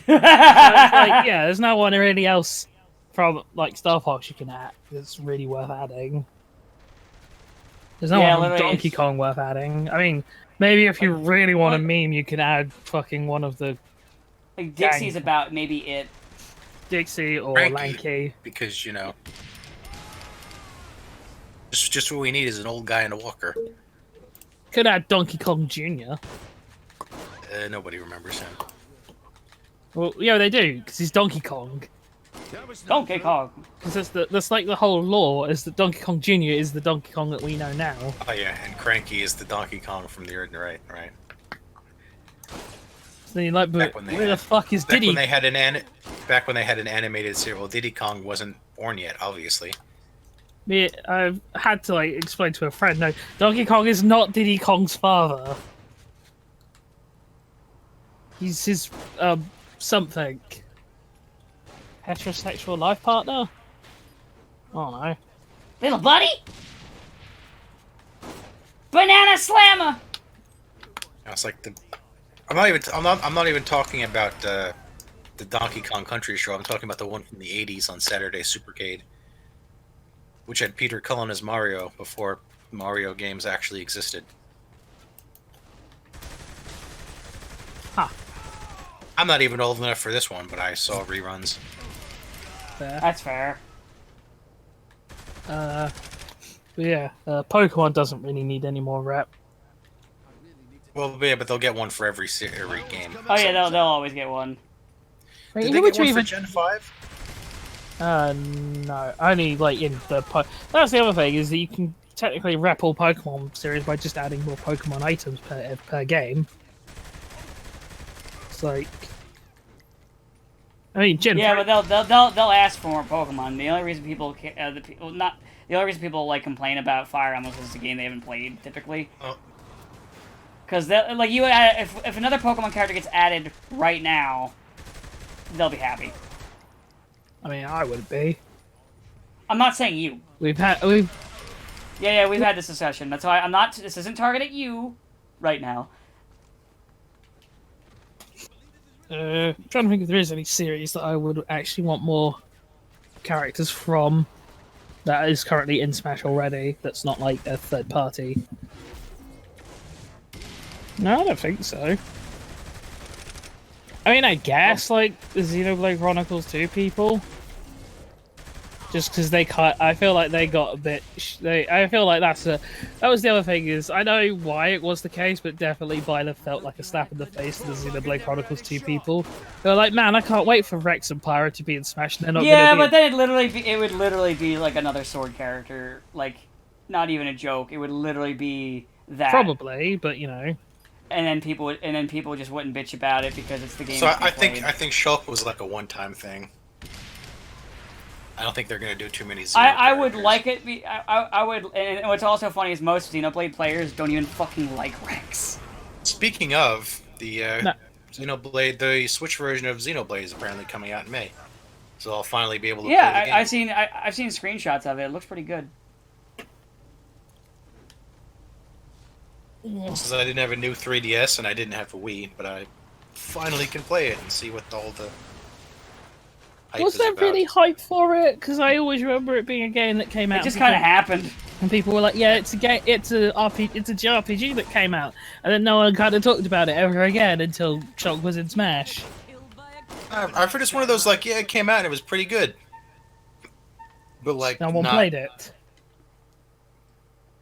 Like, yeah, there's no one really else from like Star Fox you can add that's really worth adding. There's no Yeah, one from literally, Donkey it's- Kong worth adding. I mean, maybe if you really want a meme, you can add fucking one of the Like, Dixie's Dang. about maybe it. Dixie or Frankie. Lanky. Because, you know, just what we need is an old guy in a walker. Could add Donkey Kong Jr. Nobody remembers him. Well, yeah, they do because he's Donkey Kong. Donkey Kong. Because that's like the whole lore is that Donkey Kong Jr. is the Donkey Kong that we know now. Oh yeah, and Cranky is the Donkey Kong from the right. So then you're like, but Back when they where the had- fuck is Back Diddy? when they had an animated series, well, Diddy Kong wasn't born yet, obviously. Me, I've had to like explain to a friend. No, Donkey Kong is not Diddy Kong's father. He's his something. Heterosexual life partner? I don't know. Little buddy? Banana Slammer! I was like, I'm not even talking about the Donkey Kong Country show. I'm talking about the one from the '80s on Saturday Supercade, which had Peter Cullen as Mario before Mario games actually existed. Huh. I'm not even old enough for this one, but I saw reruns. There. That's fair. But yeah, Pokemon doesn't really need any more rep. Well, yeah, but they'll get one for every game. Oh yeah, they'll always get one. Wait, Did who they would get you one even? for Gen 5? No, only like in the That's the other thing is that you can technically rep all Pokemon series by just adding more Pokemon items per game. It's like, I mean, Gen Yeah, 3 but they'll ask for more Pokemon. The only reason people the only reason people like complain about Fire Emblem is it's a game they haven't played typically. Oh. Because like if another Pokemon character gets added right now, they'll be happy. I mean, I would be. I'm not saying you. We've had Yeah, we've had this discussion. That's why I'm not. This isn't targeted at you, right now. I'm trying to think if there is any series that I would actually want more characters from that is currently in Smash already. That's not like a third party. No, I don't think so. I mean, I guess like the Xenoblade Chronicles 2 people. just because they can't. I feel like they got a bit. I feel like that was the other thing is I know why it was the case, but definitely Byleth felt like a slap in the face to the Xenoblade Chronicles 2 people. They were like, man, I can't wait for Rex and Pyro to be in Smash. And they're not. Yeah, gonna but then it would literally be like another Sword character, like not even a joke. It would literally be that. Probably, but you know. And then people just wouldn't bitch about it because it's the game. So I think Shulk was like a one-time thing. I don't think they're gonna do too many. I would like it. I would. And what's also funny is most Xenoblade players don't even fucking like Rex. Speaking of the Xenoblade, the Switch version of Xenoblade is apparently coming out in May, so I'll finally be able to. Yeah, play the game. I've seen screenshots of it. It looks pretty good. Since I didn't have a new 3DS and I didn't have a Wii, but I finally can play it and see what all the hype Was is there about. really hype for it? Because I always remember it being a game that came out. It just kind of happened. And people were like, "Yeah, it's a game. It's a JRPG that came out," and then no one kind of talked about it ever again until Shulk was in Smash. I've heard it's one of those like, yeah, it came out and it was pretty good, but like No one played it.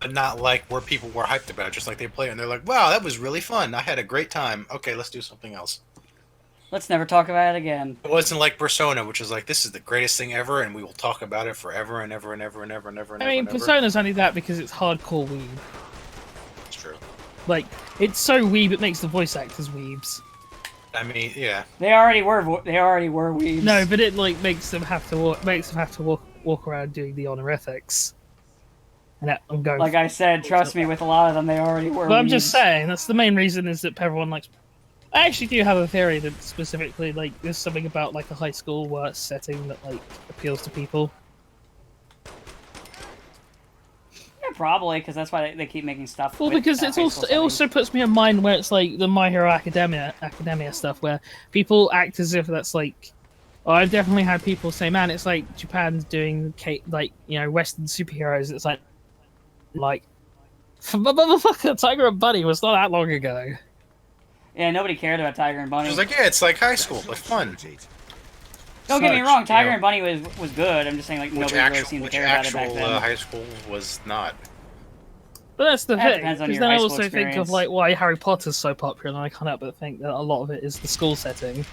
But not like where people were hyped about it. Just like they play it and they're like, wow, that was really fun. I had a great time. Okay, let's do something else. Let's never talk about it again. It wasn't like Persona, which is like, this is the greatest thing ever, and we will talk about it forever and ever and ever and ever and ever and I ever. mean, and ever. Persona's only that because it's hardcore weeb. It's true. Like, it's so weeb it makes the voice actors weebs. I mean, yeah. They already were weebs. No, but it like makes them have to walk around doing the honorifics. And I'm going. Like I said, trust me, with a lot of them, they already were. But I'm just weebs. saying that's the main reason is that everyone likes. I actually do have a theory that specifically, like, there's something about like a high school setting that like appeals to people. Yeah, probably because that's why they keep making stuff. Well, with, because it's high also school it also puts me in mind where it's like the My Hero Academia stuff, where people act as if that's like. Oh, I've definitely had people say, "Man, it's like Japan's doing like Western superheroes." It's like motherfucker, Tiger and Bunny was not that long ago. Yeah, nobody cared about Tiger and Bunny. It was like, yeah, it's like high school, but fun. Don't get me Such, wrong, Tiger you know, and Bunny was good. I'm just saying, like, nobody really seemed to care about it back then. High school was not. But that's the That thing. depends on Because your then I high school also think of experience. like why Harry Potter's so popular, and I can't help but think that a lot of it is the school setting.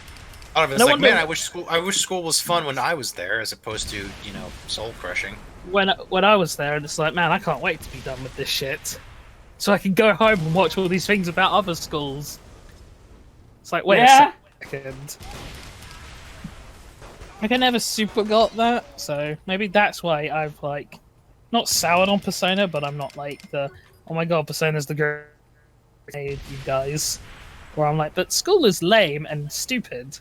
A lot of it's No like, wonder- man, I wish school was fun when I was there, as opposed to, soul crushing. When I was there, and it's like, man, I can't wait to be done with this shit, so I can go home and watch all these things about other schools. It's like, wait Yeah? a second. Like, I never super got that, so maybe that's why I've, like, not soured on Persona, but I'm not, like, oh my god, Persona's the great you guys. Where I'm like, but school is lame and stupid.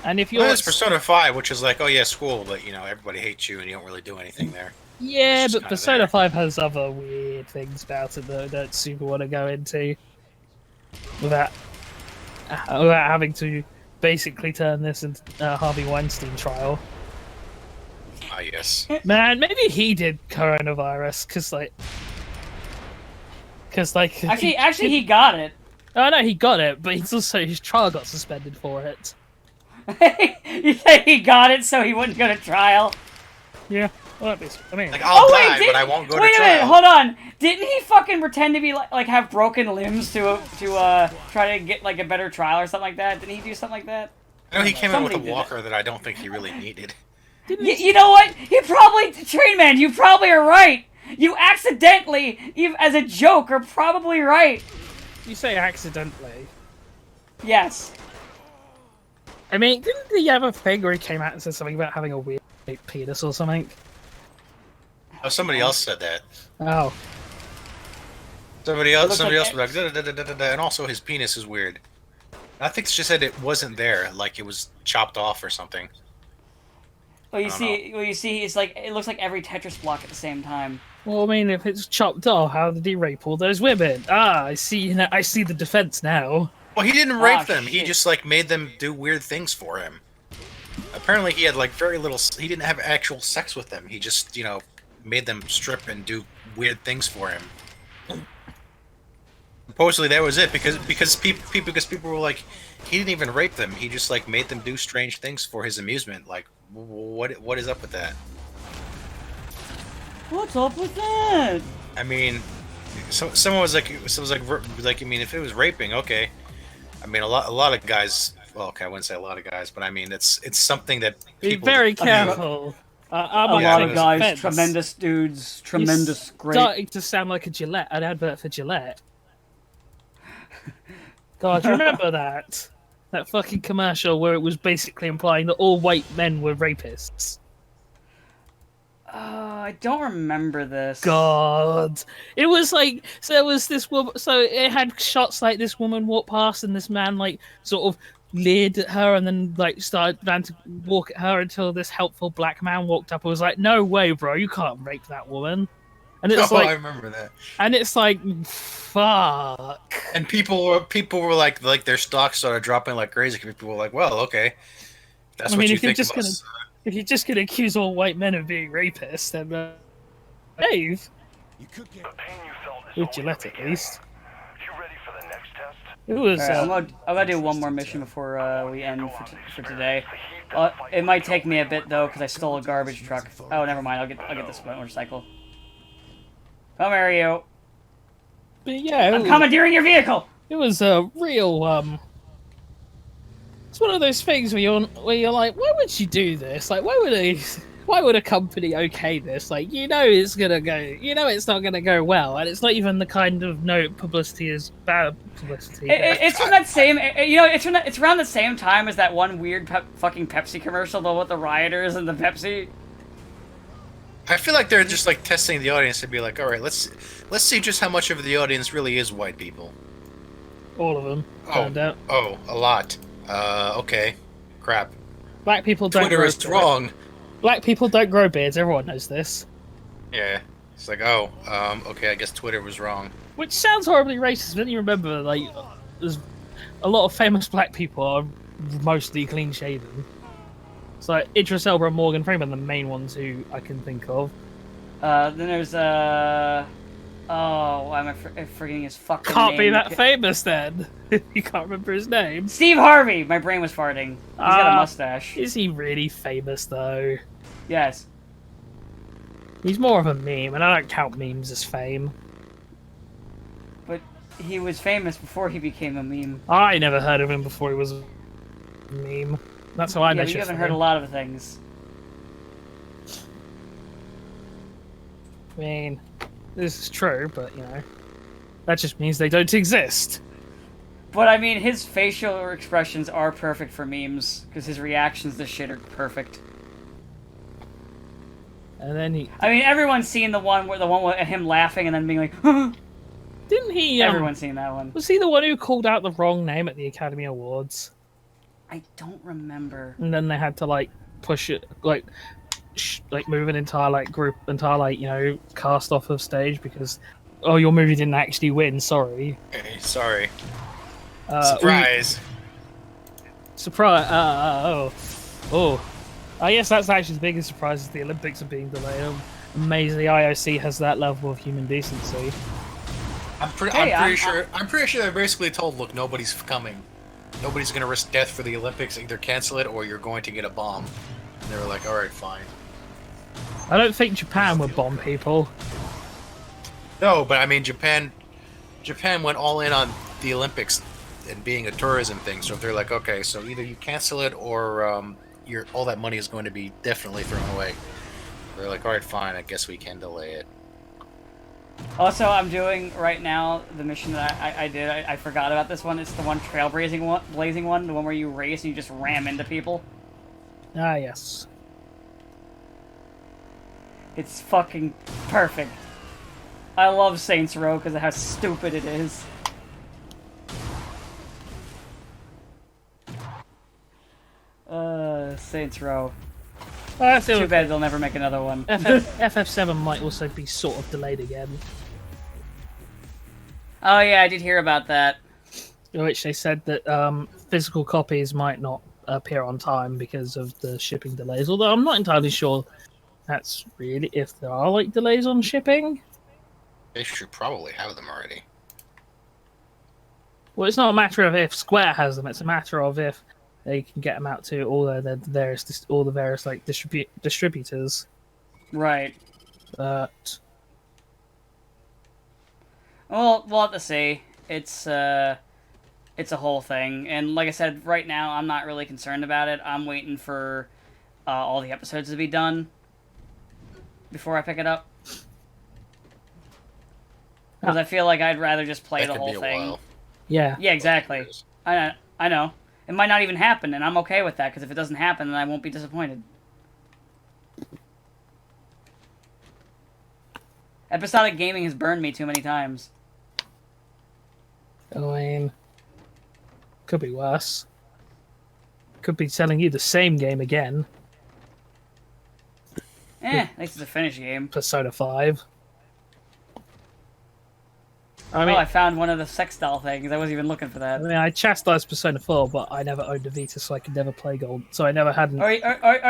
And if you're... Well, there's Persona 5, which is like, oh yeah, school, but, everybody hates you and you don't really do anything there. Yeah, It's just but kinda Persona there. 5 has other weird things about it that I don't super want to go into. Without having to basically turn this into a Harvey Weinstein trial. Ah, yes. Man, maybe he did coronavirus, because Actually, he got it. Oh no, he got it, but his trial got suspended for it. You say he got it so he wouldn't go to trial? Yeah, well, I mean, Like, I'll die, didn't- but I won't go wait to a minute, trial. hold on. Didn't he fucking pretend to be like have broken limbs to try to get like a better trial or something like that? Didn't he do something like that? I know he came in with a Somebody did walker that I don't think he really needed. You know what? He probably Train Man. You probably are right. You accidentally, even as a joke, are probably right. you say accidentally. Yes. I mean, didn't he have a thing where he came out and said something about having a weird penis or something? Oh, somebody else said that. Oh. Somebody else looks was like like, "Da-da-da-da-da-da," and also his penis is weird. I think she said it wasn't there, like it was chopped off or something. Well, you I don't see, it's like it looks like every Tetris block at the same time. Well, I mean, if it's chopped off, how did he rape all those women? Ah, I see. I see the defense now. Well, he didn't rape Ah, them. He shit. just like made them do weird things for him. Apparently, he had like very little. He didn't have actual sex with them. He just, made them strip and do weird things for him. Supposedly that was it because people were like, he didn't even rape them. He just like made them do strange things for his amusement, like what is up with that? What's up with that? I mean, someone was like, I mean, if it was raping, okay. I mean, a lot of guys. Well, okay, I wouldn't say a lot of guys, but I mean, it's something that Be people. very careful. A might lot take of guys, offense. tremendous dudes, You're tremendous, great. starting to sound like an advert for Gillette. God, do you remember that? That fucking commercial where it was basically implying that all white men were rapists. I don't remember this. God, it was like, so there was this woman. So it had shots like this woman walked past, and this man like sort of leered at her, and then like ran to walk at her until this helpful black man walked up and was like, "No way, bro, you can't rape that woman." And it's Oh, like, I remember that. and it's like, fuck. And people were like their stocks started dropping like crazy. People were like, well, okay, that's I what mean, you if you're think just of gonna us. if you're just gonna accuse all white men of being rapists, then Dave, You could get. The pain you felt is with only Gillette the at beginning. least, You ready for the next test? it was. Alright, I'm gonna do one more mission before we end for today. It might take me a bit though because I stole a garbage truck. Oh, never mind. I'll get this motorcycle. Come here, you. But yeah, I'm commandeering your vehicle. it was a real. It's one of those things where you're like, why would you do this? Like, why would a company okay this? Like, it's gonna go, it's not gonna go well, and it's not even the kind of publicity is bad publicity. It's from that same, it's around the same time as that one weird fucking Pepsi commercial, though, with the rioters and the Pepsi. I feel like they're just like testing the audience to be like, all right, let's see just how much of the audience really is white people. All of them turned out. Oh, a lot. Okay, crap. Black people don't. Twitter grow is wrong. Black people don't grow beards. Everyone knows this. Yeah, it's like, okay, I guess Twitter was wrong. Which sounds horribly racist, but then you remember, like, there's a lot of famous black people are mostly clean shaven. It's like Idris Elba and Morgan Freeman, the main ones who I can think of. Then there's oh, why am I forgetting his fucking Can't name? be that famous then. You can't remember his name. Steve Harvey. My brain was farting. He's got a mustache. Is he really famous though? Yes. He's more of a meme, and I don't count memes as fame. But he was famous before he became a meme. I never heard of him before he was a meme. That's how I Yeah, know but you shit haven't from heard him. a lot of things. I mean, this is true, but that just means they don't exist. But I mean, his facial expressions are perfect for memes because his reactions to shit are perfect. And then I mean, everyone's seen the one with him laughing and then being like, didn't he? everyone's seen that one. Was he the one who called out the wrong name at the Academy Awards? I don't remember. And then they had to like push it, like move an entire cast off of stage because your movie didn't actually win. Sorry. Hey, sorry. Surprise! I guess that's actually the biggest surprise is the Olympics are being delayed. I'm amazed the IOC has that level of human decency. I'm pretty sure they basically told, look, nobody's coming. Nobody's gonna risk death for the Olympics. Either cancel it or you're going to get a bomb. And they were like, all right, fine. I don't think Japan would bomb people. No, but I mean, Japan went all in on the Olympics and being a tourism thing. So if they're like, okay, so either you cancel it or all that money is going to be definitely thrown away. They're like, all right, fine, I guess we can delay it. Also, I'm doing right now the mission that I did. I forgot about this one. It's the one blazing one, the one where you race and you just ram into people. Ah, yes. It's fucking perfect. I love Saints Row because of how stupid it is. Saints Row. Too bad they'll never make another one. FF7 might also be sort of delayed again. Oh yeah, I did hear about that. In which they said that physical copies might not appear on time because of the shipping delays. Although I'm not entirely sure that's really if there are like delays on shipping. They should probably have them already. Well, it's not a matter of if Square has them; it's a matter of if they can get them out to all the various like distributors. Right. But Well, we'll have to see. It's a whole thing, and like I said, right now I'm not really concerned about it. I'm waiting for all the episodes to be done before I pick it up, because I feel like I'd rather just play That the could whole be a thing. while. yeah, Yeah, exactly. I know. It might not even happen, and I'm okay with that, because if it doesn't happen, then I won't be disappointed. Episodic gaming has burned me too many times. I mean, could be worse. Could be selling you the same game again, At least it's a finished game. Persona 5. I Oh, mean, I found one of the sex doll things. I wasn't even looking for that. I chastised Persona 4, but I never owned a Vita, so I could never play Gold. So I never had an. Or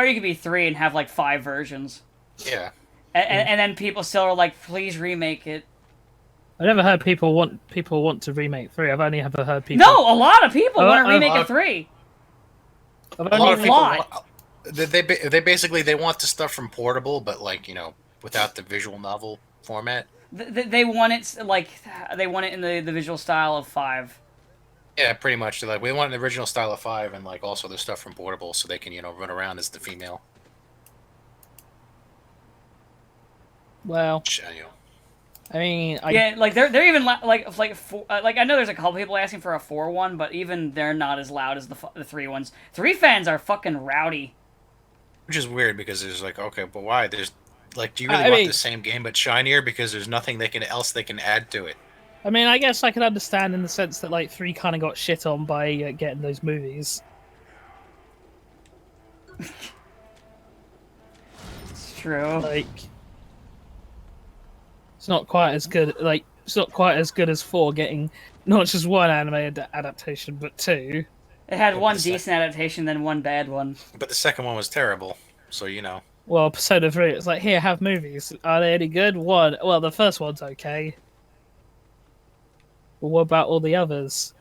you could be 3 and have like 5 versions. Yeah. And then people still are like, please remake it. I never heard people want to remake 3. I've only ever heard people. No, a lot of people Oh, want to remake oh, a 3. I've A lot of only, people lot. want, they basically they want the stuff from Portable, but like without the visual novel format. They want it like they want it in the visual style of 5. Yeah, pretty much. They're like, we want the original style of 5, and like also the stuff from Portable, so they can run around as the female. well, Which, I mean, Yeah, like they're even like I know there's a couple people asking for a 4 one, but even they're not as loud as the 3 ones. 3 fans are fucking rowdy. Which is weird because there's like, okay, but why? There's like, do you really I want mean- the same game but shinier? Because there's nothing else they can add to it. I mean, I guess I can understand in the sense that like 3 kind of got shit on by getting those movies. It's true. Like, it's not quite as good. Like, it's not quite as good as 4 getting not just 1 anime adaptation, but 2. It had one the sec- decent adaptation, then one bad one. But the second one was terrible. So Well, Persona 3, it's like, here, have movies. Are they any good? 1. Well, the first one's okay. But what about all the others?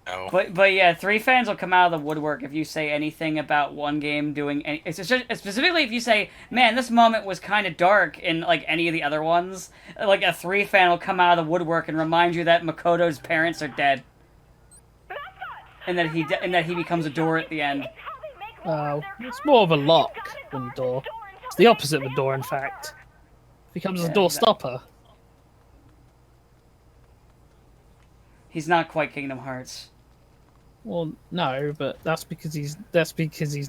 no. But yeah, 3 fans will come out of the woodwork if you say anything about one game doing any. It's just, specifically if you say, "Man, this moment was kind of dark" in like any of the other ones. Like a 3 fan will come out of the woodwork and remind you that Makoto's parents are dead, and that he becomes a door at the end. It's more of a lock than a door. It's the opposite of a door, in fact. It becomes a door stopper. He's not quite Kingdom Hearts. Well, no, but that's because he's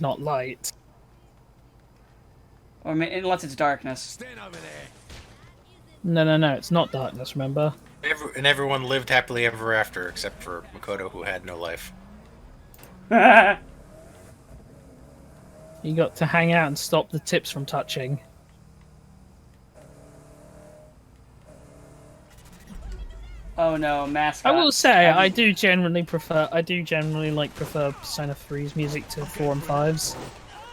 not light. Or unless it's darkness. Stand over there. No, it's not darkness, remember? And everyone lived happily ever after, except for Makoto, who had no life. You got to hang out and stop the tips from touching. Oh no, mascot. I will say, I do generally prefer Persona 3's music to 4 and 5's.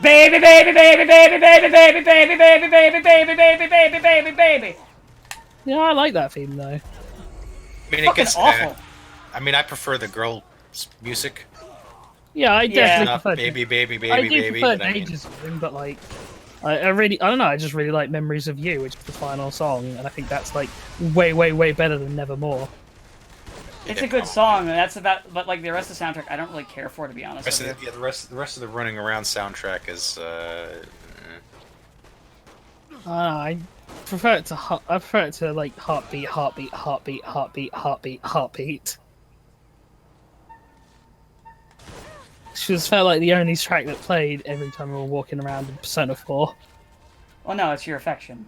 Baby, baby, baby, baby, baby, baby, baby, baby, baby, baby, baby, baby, baby, baby. Yeah, I like that theme, though. I mean, it Fucking gets awful. I mean, I prefer the girl music. Yeah, I definitely Not prefer baby, baby, baby, I do baby. prefer But I mean, Danger Zone, but like, I don't know, I just really like Memories of You, which is the final song, and I think that's like way, way, way better than Nevermore. It's a good song, and that's about. But like the rest of the soundtrack, I don't really care for, to be honest with you. the rest of the running around soundtrack is. I prefer it to like heartbeat, heartbeat, heartbeat, heartbeat, heartbeat, heartbeat. She just felt like the only track that played every time we were walking around in Persona 4. Well, no, it's Your Affection.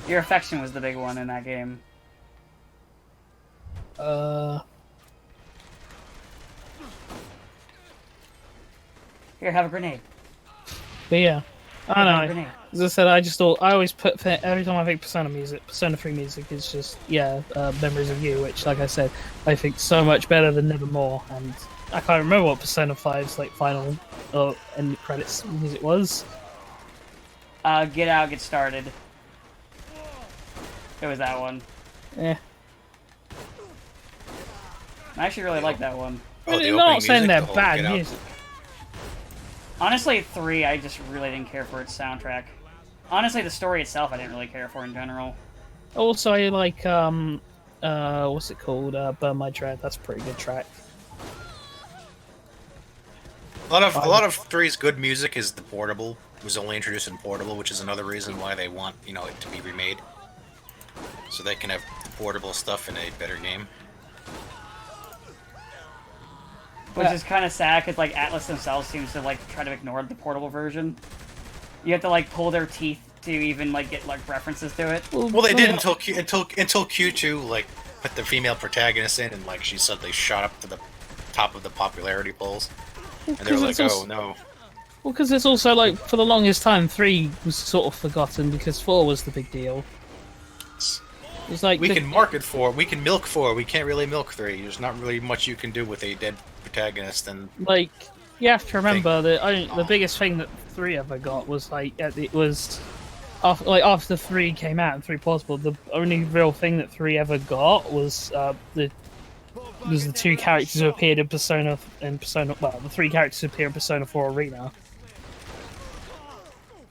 Your Affection was the big one in that game. Here, have a grenade. But yeah, I Have a don't know. grenade. As I said, I always put every time I think Persona 3 music is just Memories of You, which, like I said, I think so much better than Nevermore. And I can't remember what Persona 5's like final end credits music was. Get Out, Get Started. It was that one. Eh. I actually really like that one. Oh, the I'm not opening saying music, they're the whole bad Get Out. music. Honestly, 3, I just really didn't care for its soundtrack. Honestly, the story itself, I didn't really care for in general. Also, I like what's it called? Burn My Dread. That's a pretty good track. A lot of three's good music is the portable. It was only introduced in portable, which is another reason why they want it to be remade, so they can have portable stuff in a better game. Which is kind of sad, because, like, Atlas themselves seems to, like, try to ignore the portable version. You have to, like, pull their teeth to even, like, get, like, references to it. Well, they did until Q2 like put the female protagonist in, and like she suddenly shot up to the top of the popularity polls, and they were like, "Oh no." Well, because it's also like for the longest time, 3 was sort of forgotten because 4 was the big deal. It's like We can market 4, we can milk 4, we can't really milk 3. There's not really much you can do with a dead protagonist, and like you have to remember that the biggest thing that 3 ever got was like it was after 3 came out and 3 Portable, the only real thing that 3 ever got was the 2 characters who appeared in Persona well, the 3 characters who appear in Persona 4 Arena.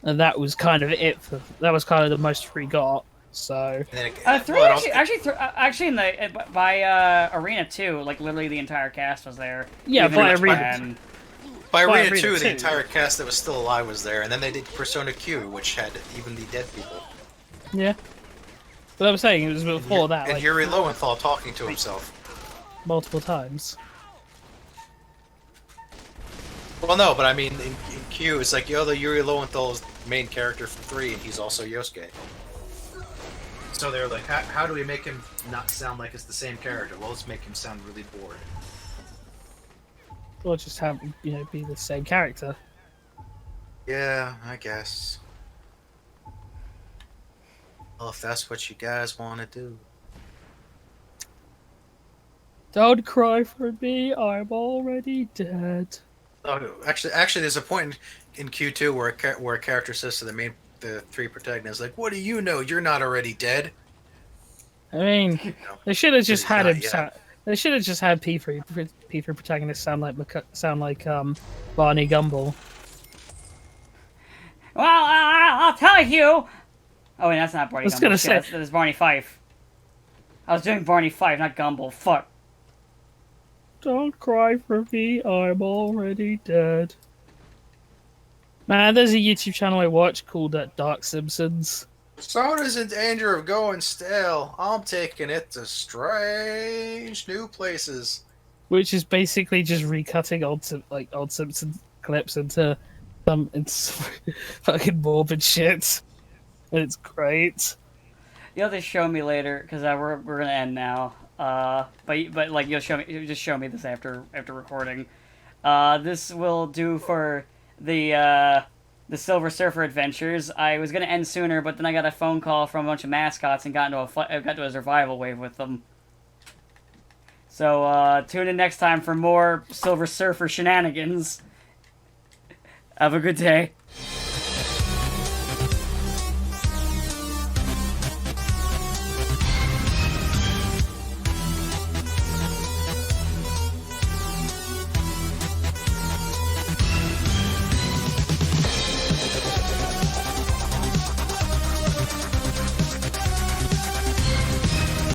And that was kind of it. That was kind of the most 3 got. So. then Three actually in the by Arena 2, like literally the entire cast was there. Yeah, Even by Rich Arena Band. by Arena Arena 2, 2. the entire cast that was still alive was there, and then they did Persona Q, which had even the dead people. Yeah. But I was saying it was before that, And like Yuri Lowenthal talking to himself. multiple times. Well, no, but I mean, in Q, it's like, the Yuri Lowenthal is the main character from 3, and he's also Yosuke. So they're like, how do we make him not sound like it's the same character? Well, let's make him sound really bored. Or just have be the same character. Yeah, I guess. Well, if that's what you guys want to do. Don't cry for me, I'm already dead. Oh, actually, there's a point in Q2 where a character says to the 3 protagonists, like, "What do you know? You're not already dead." I mean, No. they should have just He's had not him. yet. They should have just had P3 protagonist sound like Barney Gumble. Well, I'll tell you. Oh, wait, that's not Barney I was Gumble. gonna Shit, say- that's Barney Fife. I was doing Barney Fife, not Gumble. Fuck. Don't cry for me, I'm already dead. Man, there's a YouTube channel I watch called Dark Simpsons. Soda's in danger of going stale. I'm taking it to strange new places. Which is basically just recutting old Simpsons clips into some fucking morbid shit. And it's great. You'll have to show me later, because we're gonna end now. But like you'll just show me this after recording. This will do for the Silver Surfer adventures. I was gonna end sooner, but then I got a phone call from a bunch of mascots and got into a survival wave with them. So tune in next time for more Silver Surfer shenanigans. Have a good day.